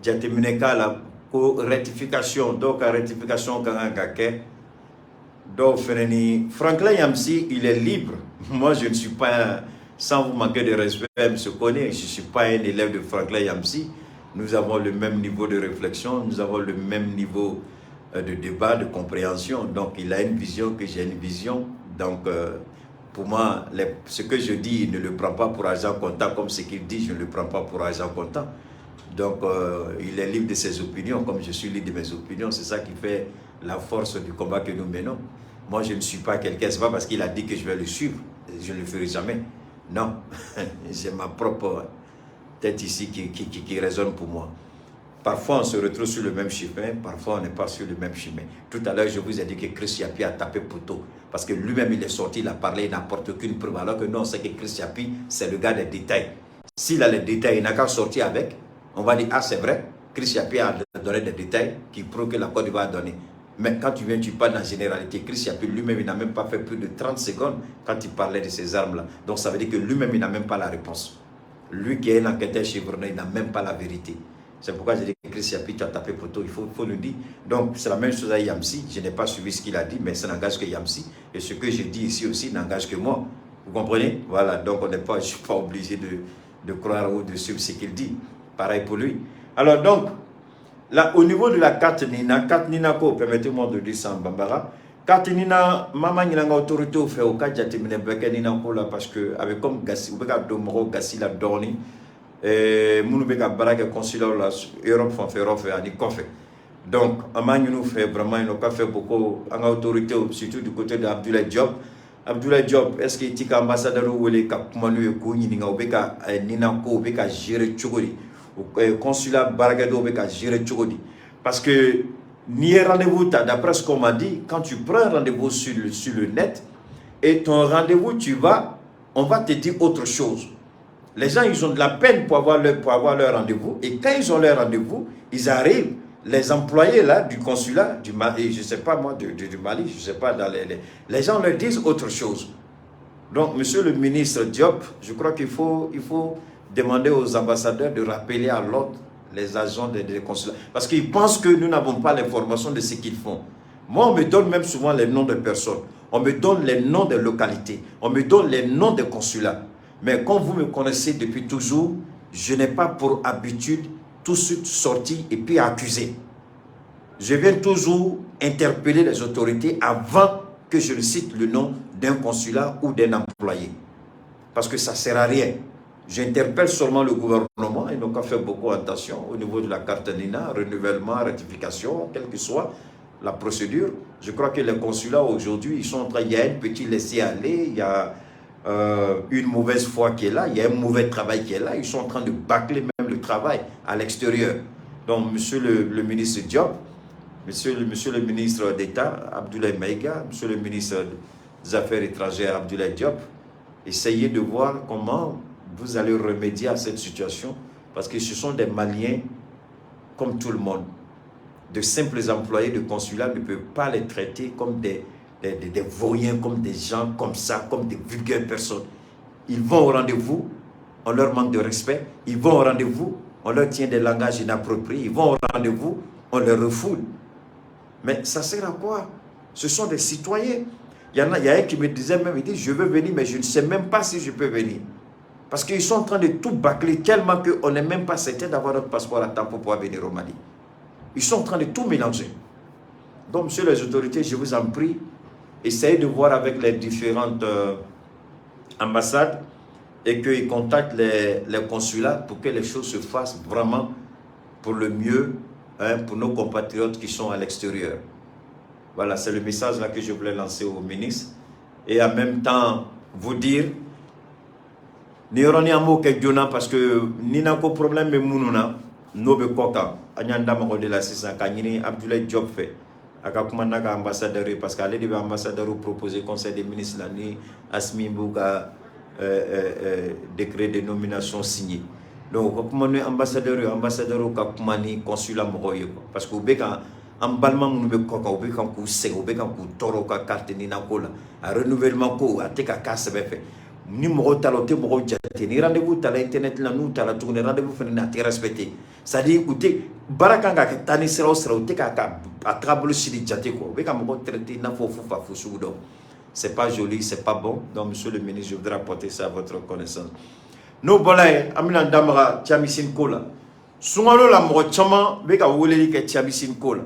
S1: Jatimineka la ko rectification donc rectification kangake donc Feneni Franklin Yamsi il est libre. Moi je ne suis pas, sans vous manquer de respect, M. Koné, je ne suis pas un élève de Franklin Yamsi. Nous avons le même niveau de réflexion, nous avons le même niveau de débat, de compréhension. Donc il a une vision que j'ai une vision. Donc pour moi, ce que je dis, il ne le prend pas pour argent comptant, comme ce qu'il dit, je ne le prends pas pour argent comptant. Donc, il est libre de ses opinions, comme je suis libre de mes opinions. C'est ça qui fait la force du combat que nous menons. Moi, je ne suis pas quelqu'un, c'est pas parce qu'il a dit que je vais le suivre, je ne le ferai jamais. Non, j'ai ma propre tête ici qui résonne pour moi. Parfois, on se retrouve sur le même chemin, parfois, on n'est pas sur le même chemin. Tout à l'heure, je vous ai dit que Chris Yapi a tapé poteau, parce que lui-même, il est sorti, il a parlé, il n'apporte aucune preuve, alors que nous, on sait que Chris Yapi, c'est le gars des détails. S'il a les détails, il n'a qu'à sortir avec, on va dire, ah, c'est vrai, Chris Yapi a donné des détails qui prouvent que la Côte d'Ivoire a donné. Mais quand tu viens, tu parles dans la généralité. Chris Yapi lui-même, il n'a même pas fait plus de 30 secondes quand il parlait de ces armes-là. Donc, ça veut dire que lui-même, il n'a même pas la réponse. Lui qui est un enquêteur chevronné, il n'a même pas la vérité. C'est pourquoi j'ai dit que Chris Yapi, tu as tapé poteau, il faut le dire. Donc, c'est la même chose à Yamsi. Je n'ai pas suivi ce qu'il a dit, mais ça n'engage que Yamsi. Et ce que je dis ici aussi n'engage que moi. Vous comprenez? Voilà, donc je ne suis pas obligé de croire ou de suivre ce qu'il dit. Pareil pour lui. Alors donc, là, au niveau de la carte Nina permettez-moi de dire ça en Bambara. Carte Nina, maman n'y a pas autorité au fait au cas de Nina parce que avec comme Gassi, ou bien Domoro Gassi la Dorni, nous avons barrage consulat la Europe fait à Nikofe. Donc, Amman nous fait vraiment, il n'a fait beaucoup en autorité, surtout du côté d'Abdoulaye Diop. Abdoulaye Diop, est-ce qu'il est ambassadeur ou il est Manu Kouni, Nina Ko, il est géré Tchogori, consulat Baragado, il est géré Tchogori. Parce que, ni rendez-vous, d'après ce qu'on m'a dit, quand tu prends un rendez-vous sur le net, et ton rendez-vous, on va te dire autre chose. Les gens, ils ont de la peine pour avoir leur rendez-vous. Et quand ils ont leur rendez-vous, ils arrivent, les employés là, du consulat, du Mali, je ne sais pas moi, du Mali, je ne sais pas, les gens leur disent autre chose. Donc, monsieur le ministre Diop, je crois qu'il faut demander aux ambassadeurs de rappeler à l'ordre les agents des consulats. Parce qu'ils pensent que nous n'avons pas l'information de ce qu'ils font. Moi, on me donne même souvent les noms de personnes. On me donne les noms des localités. On me donne les noms des consulats. Mais comme vous me connaissez depuis toujours, je n'ai pas pour habitude tout de suite sortir et puis accuser. Je viens toujours interpeller les autorités avant que je ne cite le nom d'un consulat ou d'un employé. Parce que ça ne sert à rien. J'interpelle seulement le gouvernement et nous avons fait beaucoup attention au niveau de la carte Nina, renouvellement, ratification, quelle que soit la procédure. Je crois que les consulats aujourd'hui, ils sont en train, il y a un petit laisser-aller, il y a une mauvaise foi qui est là, il y a un mauvais travail qui est là, ils sont en train de bâcler même le travail à l'extérieur. Donc, monsieur le ministre Diop, monsieur le ministre d'État, Abdoulaye Maïga, monsieur le ministre des Affaires étrangères, Abdoulaye Diop, essayez de voir comment vous allez remédier à cette situation, parce que ce sont des Maliens comme tout le monde. De simples employés de consulat ne peuvent pas les traiter comme des vauriens, comme des gens comme ça, comme des vulgaires personnes. Ils vont au rendez-vous, on leur manque de respect. Ils vont au rendez-vous, on leur tient des langages inappropriés. Ils vont au rendez-vous, on les refoule. Mais ça sert à quoi? Ce sont des citoyens. Il y a un qui me disait même, il dit, je veux venir, mais je ne sais même pas si je peux venir. Parce qu'ils sont en train de tout bâcler tellement qu'on n'est même pas certain d'avoir notre passeport à temps pour pouvoir venir au Mali. Ils sont en train de tout mélanger. Donc, monsieur les autorités, je vous en prie, essayez de voir avec les différentes ambassades et qu'ils contactent les consulats pour que les choses se fassent vraiment pour le mieux, hein, pour nos compatriotes qui sont à l'extérieur. Voilà, c'est le message là que je voulais lancer au ministre. Et en même temps, vous dire, ni amo ke jona parce que ni na ko problème me mununa no be koka anyanda ma de la sisa ka nyini Abdoulaye Diop fait aka kuma naka ambassadeur parce que allez de ambassadeur proposer conseil des ministres là ni Asmi Mbouka décret de nomination signé. Donc kuma ne ambassadeur ka kuma ni consulat mo parce que beka en balma mu be koka beka ku se beka ku toro ka carte ni na kola a renouvellement ko ateka ka sebe fait ni mɔgɔ ta la o tɛ mɔgɔ jate ni rendez-vous ta la internet la n'u ta la tuguni rendez-vous fana na a tɛ respecté c'est-à-dire u tɛ baara kan ka kɛ taa ni sira o sira u tɛ k'a ka a taabolo siri jate quoi u bɛ ka mɔgɔ traité i n'a fɔ fu fa fu sugu dɔ c'est pas joli c'est pas bon donc monsieur le ministre je voudrais apporter ça à votre connaissance n'o bɔra yen an bɛna da maga Thiamissine ko la sunkalo la mɔgɔ caman bɛ ka weleli kɛ Thiamissine ko la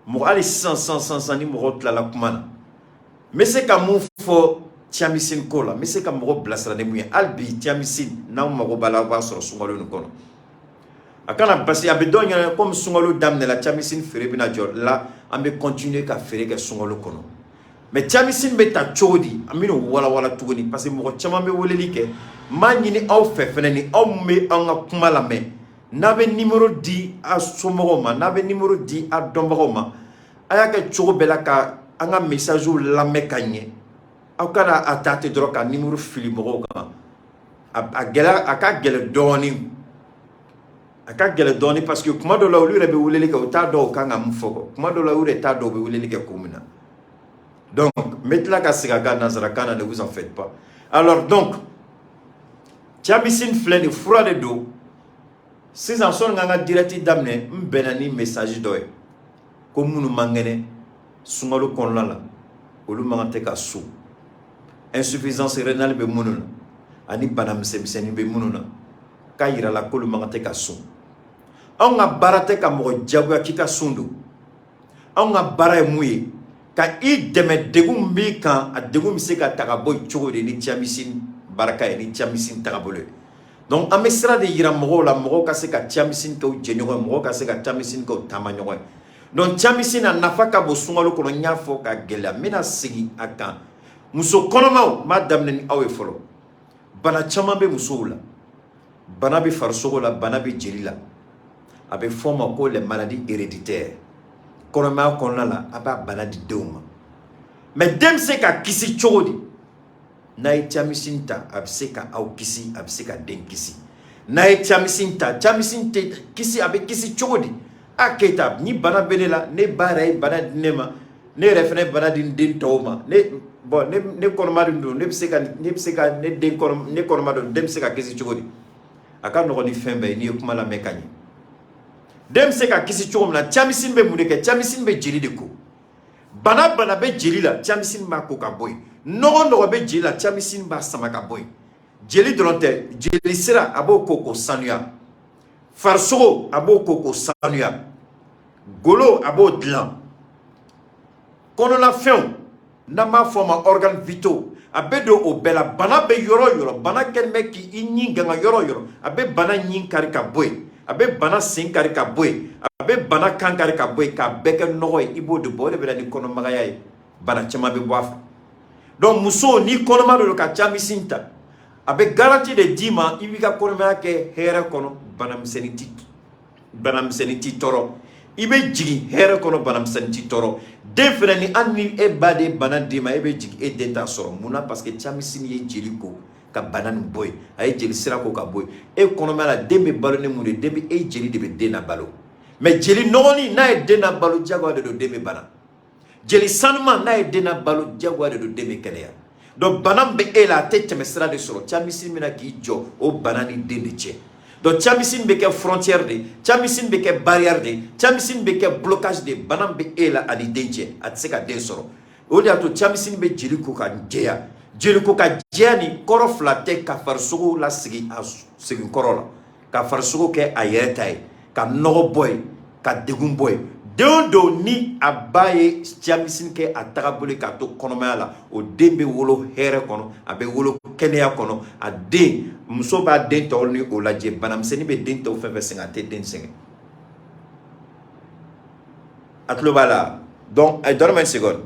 S1: mɔgɔ hali sisan ni mɔgɔ tilala kuma na n bɛ se ka mun fɔ Thiamissine ko la, mais c'est comme mɔgɔ bilasira ni mun ye hali bi Thiamissine n'aw mago b'a la aw b'a sɔrɔ sunkalo nin kɔnɔ akana basi abedon yana comme sungalo damne la chamisin fere bina jor la ambe continuer ka fere ke sungalo kono mais chamisin be ta chodi amino wala tuguni parce que mo chama be woleli ke manyini aw fefene ni aw me anga kuma la me nabe numéro di a somogo ma nabe numéro di a dombago ma aya ke chogo bela ka anga message la me kanye aw kana atate droka numéro fili mo ka a gele doni aka gele doni parce que kuma do la olu rebe woleli ke o ta do ka ngam fogo kuma do la olu ta do be woleli ke kumina. Donc mettez-la ka sigaga nazarakana, ne vous en faites pas. Alors donc Chamisin flène de froid de dos. Si en son nga direct damne mbenani message doy. Comme nous mangene sungalo konla la. Olu mangate ka sou. Insuffisance rénale be mununa. Ani banam semseni be mununa. Kayira la kolu mangate ka sou. On nga barate ka mo jagwa kika sundu. On nga bara muye ka I deme degum bi kan a degum se ka tagaboy chogo de ni Chamisin baraka ni Chamisin tagabole. Donc amesra de yira mogo la mogo ka se ka Chamisin ko jenyogo mogo ka se ka Chamisin ko tamanyogo. Donc Chamisin na nafaka bo sungalo kono nyafo ka gela mena sigi aka muso konoma madame ni awe folo bana chama be muso la bana be farsogo la bana be jelila abe forma ko les maladies héréditaires konoma konla la aba bana di deuma mais dem se ka kisi chodi na Chamisin ta abse ka au kisi abse ka den kisi na Chamisin ta Chamisin te kisi abe kisi chodi aketa ni bana benela ne bare bana dinema ne refene bana din toma ne bon ne korma ndo ne se ka ne den korma ne korma do dem se ka kisi chodi aka no ni fembe ni kuma la mekani dem se ka kisi chodi na Chamisin be muneke Chamisin be jiri de ko bana be jiri la Chamisin ma ko ka boy no be jiri la Chamisin ba sama ka boy jeli dronte jeli sira abo koko sanuya farso abo koko sanuya golo abo dlan kono la fion na ma forma organe vitaux abedo o bela bana be yoro bana kelme ki inyi ganga yoro abe bana nyin kari ka boy abe bana sin kari ka boy abe bana kan kari ka boy ka beke noy ibo de bole bela ni kono magaya bana chama be boaf. Donc muso ni kono ma do ka Chamisin ta abe garantie de dima ibika kono ma ke here kono banam seniti toro ibe jigi here kono banam seniti toro defre ni anni e bade banan dima ibe jigi e denta soro muna parce que Chamisin ye jili ko ka banan boy ay jili sira ko ka boy e kono ma la dembe balo ne munde dembe e jili de be dena balo mais jili noni na e dena balo jago de do dembe bana jeli sanuma na e dena balo jago de do dembe keleya. Donc banam be ela tete mesra de soro Chamisin mina ki jo o banani dende che. Donc Chamisin be ke frontière de Chamisin be ke barrière de Chamisin be ke blocage de banam be ela ali denche atseka den soro o dia to Chamisin be jiliko ka jeya jiliko ka jeni koro flate ka farsugo la sigi sigi korola ka farsugo ke ayetay ka no boy ka degum boy do ni abaye Chamisin ke atakabule ka to konoma la o dembe wolo here kono abe wolo kenya kono ade muso ba den to ni o laje banam seni be den to fefe singate den singe atlo bala. Donc donne-moi une seconde.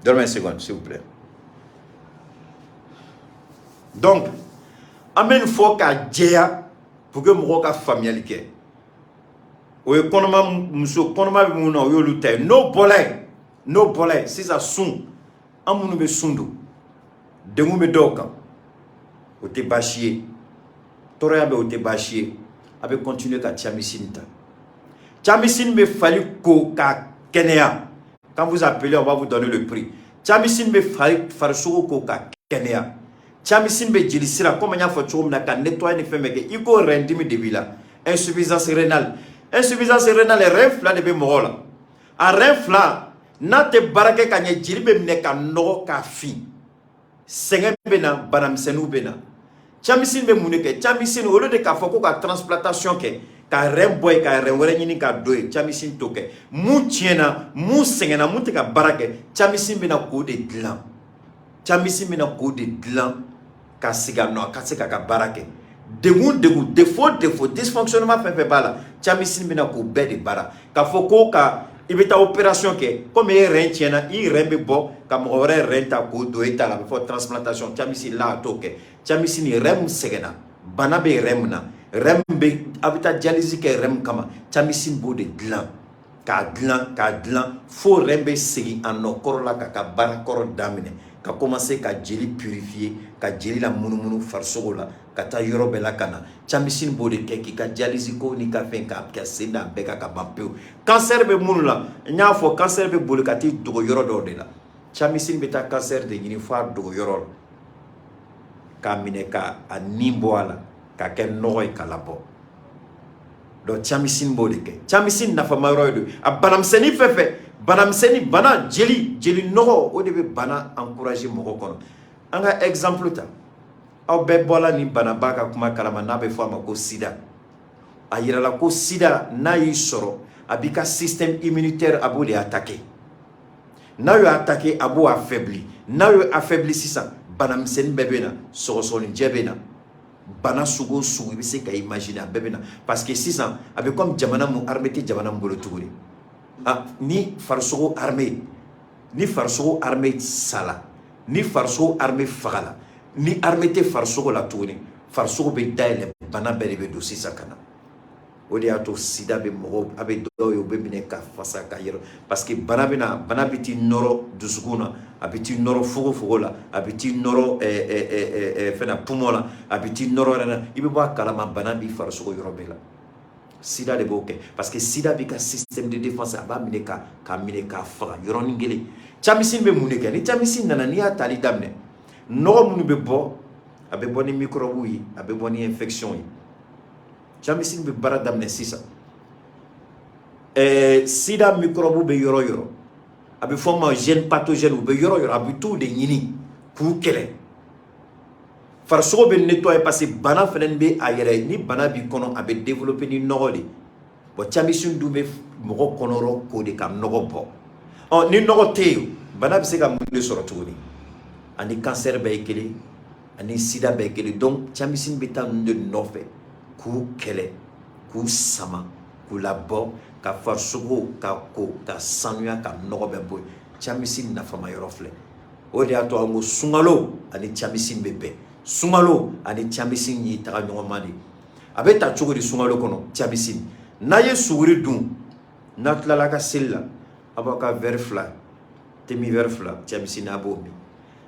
S1: Donne-moi une seconde, s'il vous plaît. Donc, amène faut qu'à Djea pour que mon roca familialité. Ou économa muso konoma muna o yolute no bolay si ça sun amunu be sundu dengu be doka o te bashie toroya be o te bashie abe continuer ka Chamisin ta Chamisin be fali ko ka kenya. Quand vous appelez, on va vous donner le prix. Chamisin be farsugo ko ka kenya. Chamisin be jilisira comme nya fo chom na ka nettoyer ni femeke iko rendimi de bila. Insuffisance rénale. Insuffisance rénale refla de be mola. A refla na te barake ka nye jiribe mne ka no ka fi. Senge bena banam senu bena. Chamisin be muneke Chamisin au lieu de ka foko ka transplantation ke ka rem boy ka rem wala nyini ka doy chamisin toke mu tiena mu sengena mu te ka barake chamisin bina ko de dilan chamisin bina ko de dilan ka siga no ka se ka barake degun défaut dysfonctionnement fait bala chamisin bina ko be de bara ka foko ka ibita opération ke comme e ren tiena i rembe bo ka mo renta ko do eta la fo transplantation chamisin la toke chamisin rem segena bana be remna rembe abita dialyse ke rem kama chamisin bo de glan ka glan fo rembe segi en okoro la ka bara koro damine ka commencer ka jeli purifier ka jeli la munumunu farsogo la ka ta yoro bela kana chamisin bo de keki ka dialyse ko ni ka fen ka senda beka ka bampeu cancer be munula nya fo cancer be bol ka ti dogo yoro do de la chamisin beta cancer de ni fa dogo yoro ka mine ka animbo ala ka ken noy kala bo do chamisin bo de ke chamisin na fa mayro do abanam seni fefe banam seni bana jeli nogo o de be bana encourager mo ko anga exemple ta aw be bola ni bana baka kuma kalama na be fama ko sida ayira la ko sida na yi soro abika système immunitaire abo de attaquer na yo attaquer abo affaibli na yo affaibli sisa banam seni bebena so ni jebena bana sugo bi se ka imaginer bebena parce que sisa abe comme jamana mu armée jamana mbolo tuguri ni farsogo armée sala ni farsogo armée fagala ni armée te farsogo la tuguni farsogo be daile bana be do sisa kana odi ato sida be mo abe do yo be mine ka fasa ka yero parce que bana biti noro dusuguna abiti noro fugo la abiti noro fena pumola abiti noro rena ibe ba kala ma bana bi farsogo yoro bela sida de boke parce que sida bi ka système de défense aba mine ka fa yoro ngeli chamisin be munike ni chamisin nana ni atali damne no munu be bo abe boni microbe yi abe boni infection yi chamisin be bara damne sisa sida microbe be yoro abe forma gène pathogène be yoro abe tout de nyini pour kele farso be nettoyer parce que bana fenen be ayere ni bana bi kono abe développer ni nogoli bo chamisin du be mo konoro ko de kam nogo bo on ni nogo teyo bana bi se ka munde soro tuni ani cancer be kele ani sida be kele donc chamisin be tan de nofe ku kele ku sama ku labo ka farso ka sanuya ka nogo be boy chamisin na fama yorofle o de ato amu sungalo ani chamisin bebe sungalo ani chamisin yi taga nyomani abe ta chogori sungalo kono chamisin na ye suguri dun na tlala ka sella abaka verfla temi verfla chamisin abomi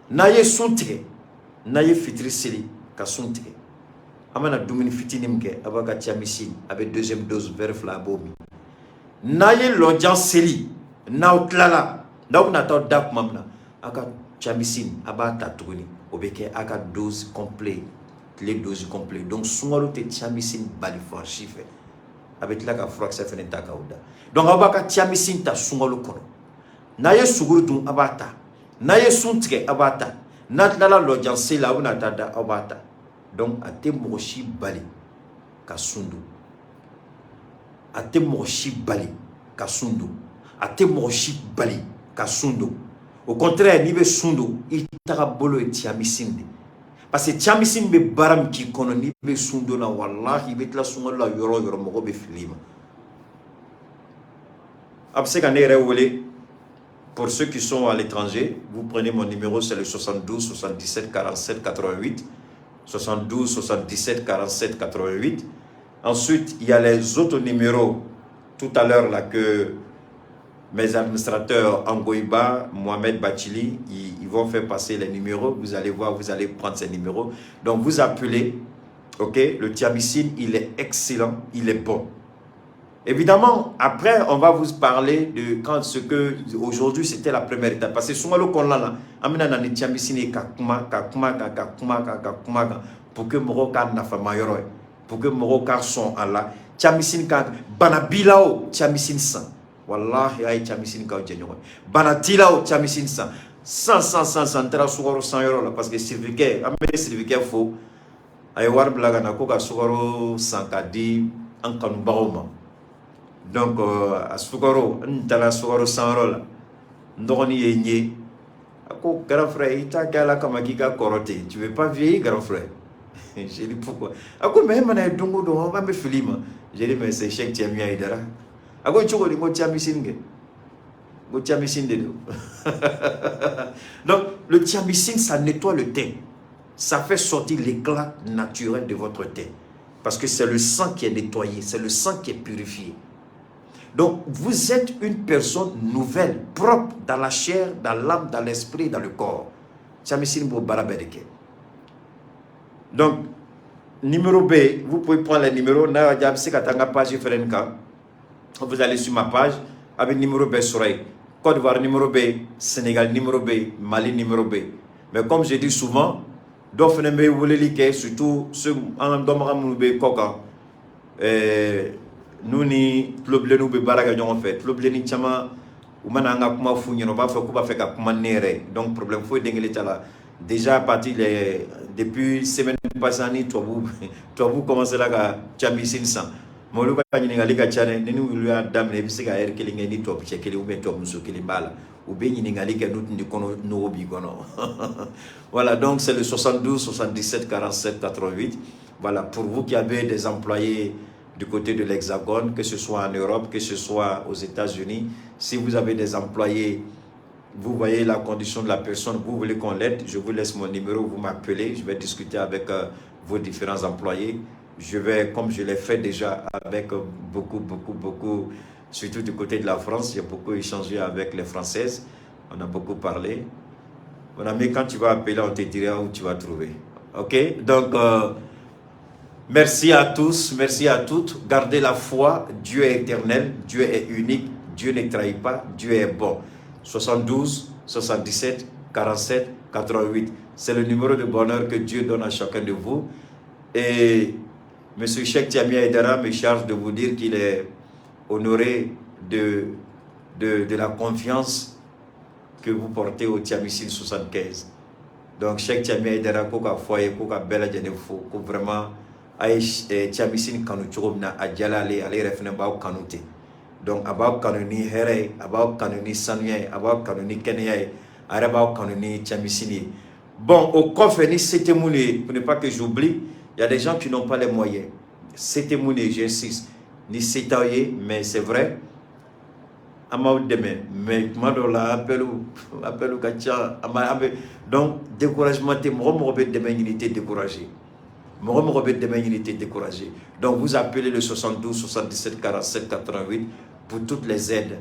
S1: na ye suntige na ye fitri seli ka suntige amana dumini fitini mke abaka chamisin abe deuxième dose verfla abomi na ye lonjan seli na tlala na ta dak mamna aka chamisin abata tuguni obeke aka dose complet les doses complètes donc sungalo te chamisin bali franchife avec la ka fraxa fenenta kauda donc abaka chamisin ta sungalo kono na ye suguru dun abata na ye suntike abata na tlala lojanse la una tada abata donc ate moshi bali ka sundu ate moshi bali ka sundu ate moshi bali ka sundu. Au contraire, ni be sundu itaka bolo e chamisinde. Parce que chamisinde be baram ki kono ni be sundu na wallahi be tla sundu la yoro mogo be filima. Après quand est pour ceux qui sont à l'étranger, vous prenez mon numéro, c'est le 72 77 47 88. 72 77 47 88. Ensuite, il y a les autres numéros tout à l'heure là que mes administrateurs Angoïba, Mohamed Bachili, ils vont faire passer les numéros. Vous allez voir, vous allez prendre ces numéros. Donc vous appelez, ok, le thiamicine, il est excellent, il est bon. Évidemment, après, on va vous parler de quand ce que aujourd'hui c'était la première étape. Parce que souvent le qu'on l'a là, amena na thiamicine et kakuma pour que moroka na fa mayoro, pour que moroka son Allah, thiamicine ka banabilao thiamicine sang. Wallahi ay chamisin ka jenyo bana tilao chamisin san tera sugaro 100 euro la parce que certificat amé certificat fo ay war blaga na ko ka sugaro 100 ka di an kanubagaw ma. Donc a sukaro n tala sukaro sanro la n dɔgɔnin ye n ye a ko grand frère i t'a kɛ ala kama k'i ka kɔrɔ ten, tu veux pas vieillir grand frère? J'ai dit pourquoi? A ko mais mana ye don o don an bɛ fili ma. J'ai dit mais c'est Cheikh Tiami Aidara. A ko cogo di? N ko Tiamisine kɛ. N ko Tiamisine de don. Donc le Tiamisine, ça nettoie le teint, ça fait sortir l'éclat naturel de votre teint, parce que c'est le sang qui est nettoyé, c'est le sang qui est purifié. Donc, vous êtes une personne nouvelle, propre dans la chair, dans l'âme, dans l'esprit, dans le corps. Donc, numéro B, vous pouvez prendre les numéros. Vous allez sur ma page avec numéro B sur Côte d'Ivoire numéro B, Sénégal numéro B, Mali numéro B. Mais comme je dis souvent, surtout ceux qui ont nous ni problème nous be baraga ñoo fait problème ni chama ou mana nga kuma fu ñino ba fa ku ba feka kuma néré donc problème faut dengeli tala déjà à partir depuis semaine passée ni toi vous commencez là ka Tiamisine sans molu ka ñini ngali ka chane ni wilu ya damne bi siga er kili ngeni top chekeli ou be top muso kili bala ou be ñini ngali ka nut ndi kono no bi kono. Voilà, donc c'est le 72 77 47 88. Voilà, pour vous qui avez des employés du côté de l'Hexagone, que ce soit en Europe, que ce soit aux États-Unis. Si vous avez des employés, vous voyez la condition de la personne, vous voulez qu'on l'aide, je vous laisse mon numéro, vous m'appelez, je vais discuter avec vos différents employés. Je vais, comme je l'ai fait déjà avec beaucoup, surtout du côté de la France, j'ai beaucoup échangé avec les Françaises, on a beaucoup parlé. Mon ami, quand tu vas appeler, on te dira où tu vas trouver. Ok? Donc, merci à tous, merci à toutes. Gardez la foi. Dieu est éternel, Dieu est unique, Dieu ne trahit pas, Dieu est bon. 72, 77, 47, 88. C'est le numéro de bonheur que Dieu donne à chacun de vous. Et M. Cheikh Tiami Aidara me charge de vous dire qu'il est honoré de la confiance que vous portez au Tiamisine 75. Donc, Cheikh Tiami Aidara, koka foye, koka bela janefo, ko vraiment ay Tiamisine kanu chogomna adjala ale refne baw kanute. Donc, abaw kanuni here, abaw kanuni sanuye, abaw kanuni keneye, arabaw kanuni Tiamisine. Bon, au coffre, ni c'était mouné, pour ne pas que j'oublie, il y a des gens qui n'ont pas les moyens. C'était mouné, j'insiste. Ni c'est mais c'est vrai. Mais donc découragement découragé. Donc vous appelez le 72 77 47 88 pour toutes les aides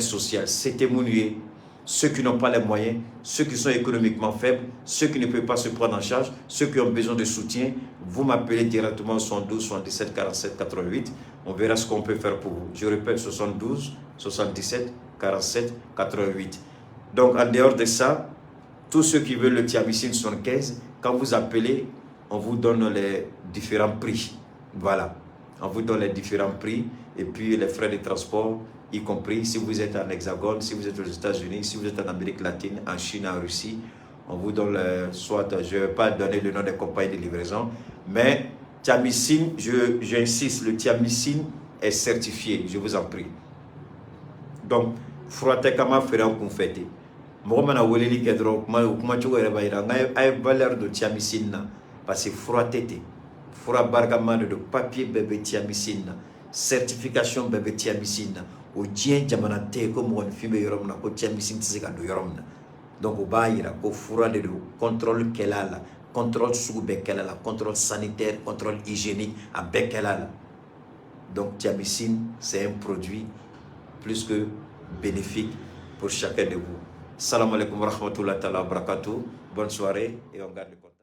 S1: sociales. C'est témoigné. Ceux qui n'ont pas les moyens, ceux qui sont économiquement faibles, ceux qui ne peuvent pas se prendre en charge, ceux qui ont besoin de soutien, vous m'appelez directement au 72 77 47 88. On verra ce qu'on peut faire pour vous. Je répète, 72 77 47 88. Donc en dehors de ça, tous ceux qui veulent le Tiamisine 75, quand vous appelez, on vous donne les différents prix. Voilà, on vous donne les différents prix et puis les frais de transport, y compris si vous êtes en Hexagone, si vous êtes aux États-Unis, si vous êtes en Amérique latine, en Chine, en Russie. On vous donne, soit, je ne vais pas donner le nom des compagnies de livraison, mais Tiamisine, j'insiste, le Tiamisine est certifié, je vous en prie. Donc, frotez comme un frère qu'on fait. Moi, je suis dit que je valeur de Tiamisine parce que frotez. Frotez bargamane de papier bébé Tiamisine, certification bébé Tiamisine. Au dien jamanate comme on filme yoromna ko Tiamisine tsika do yoromna. Donc au baïra ko frotez de contrôle kelala, contrôle sous bekelala, contrôle sanitaire, contrôle hygiénique à bekelala. Donc Tiamisine, c'est un produit plus que bénéfique pour chacun de vous. Salam alaikum wa rahmatullahi wa barakatuh. Bonne soirée et on garde le contact.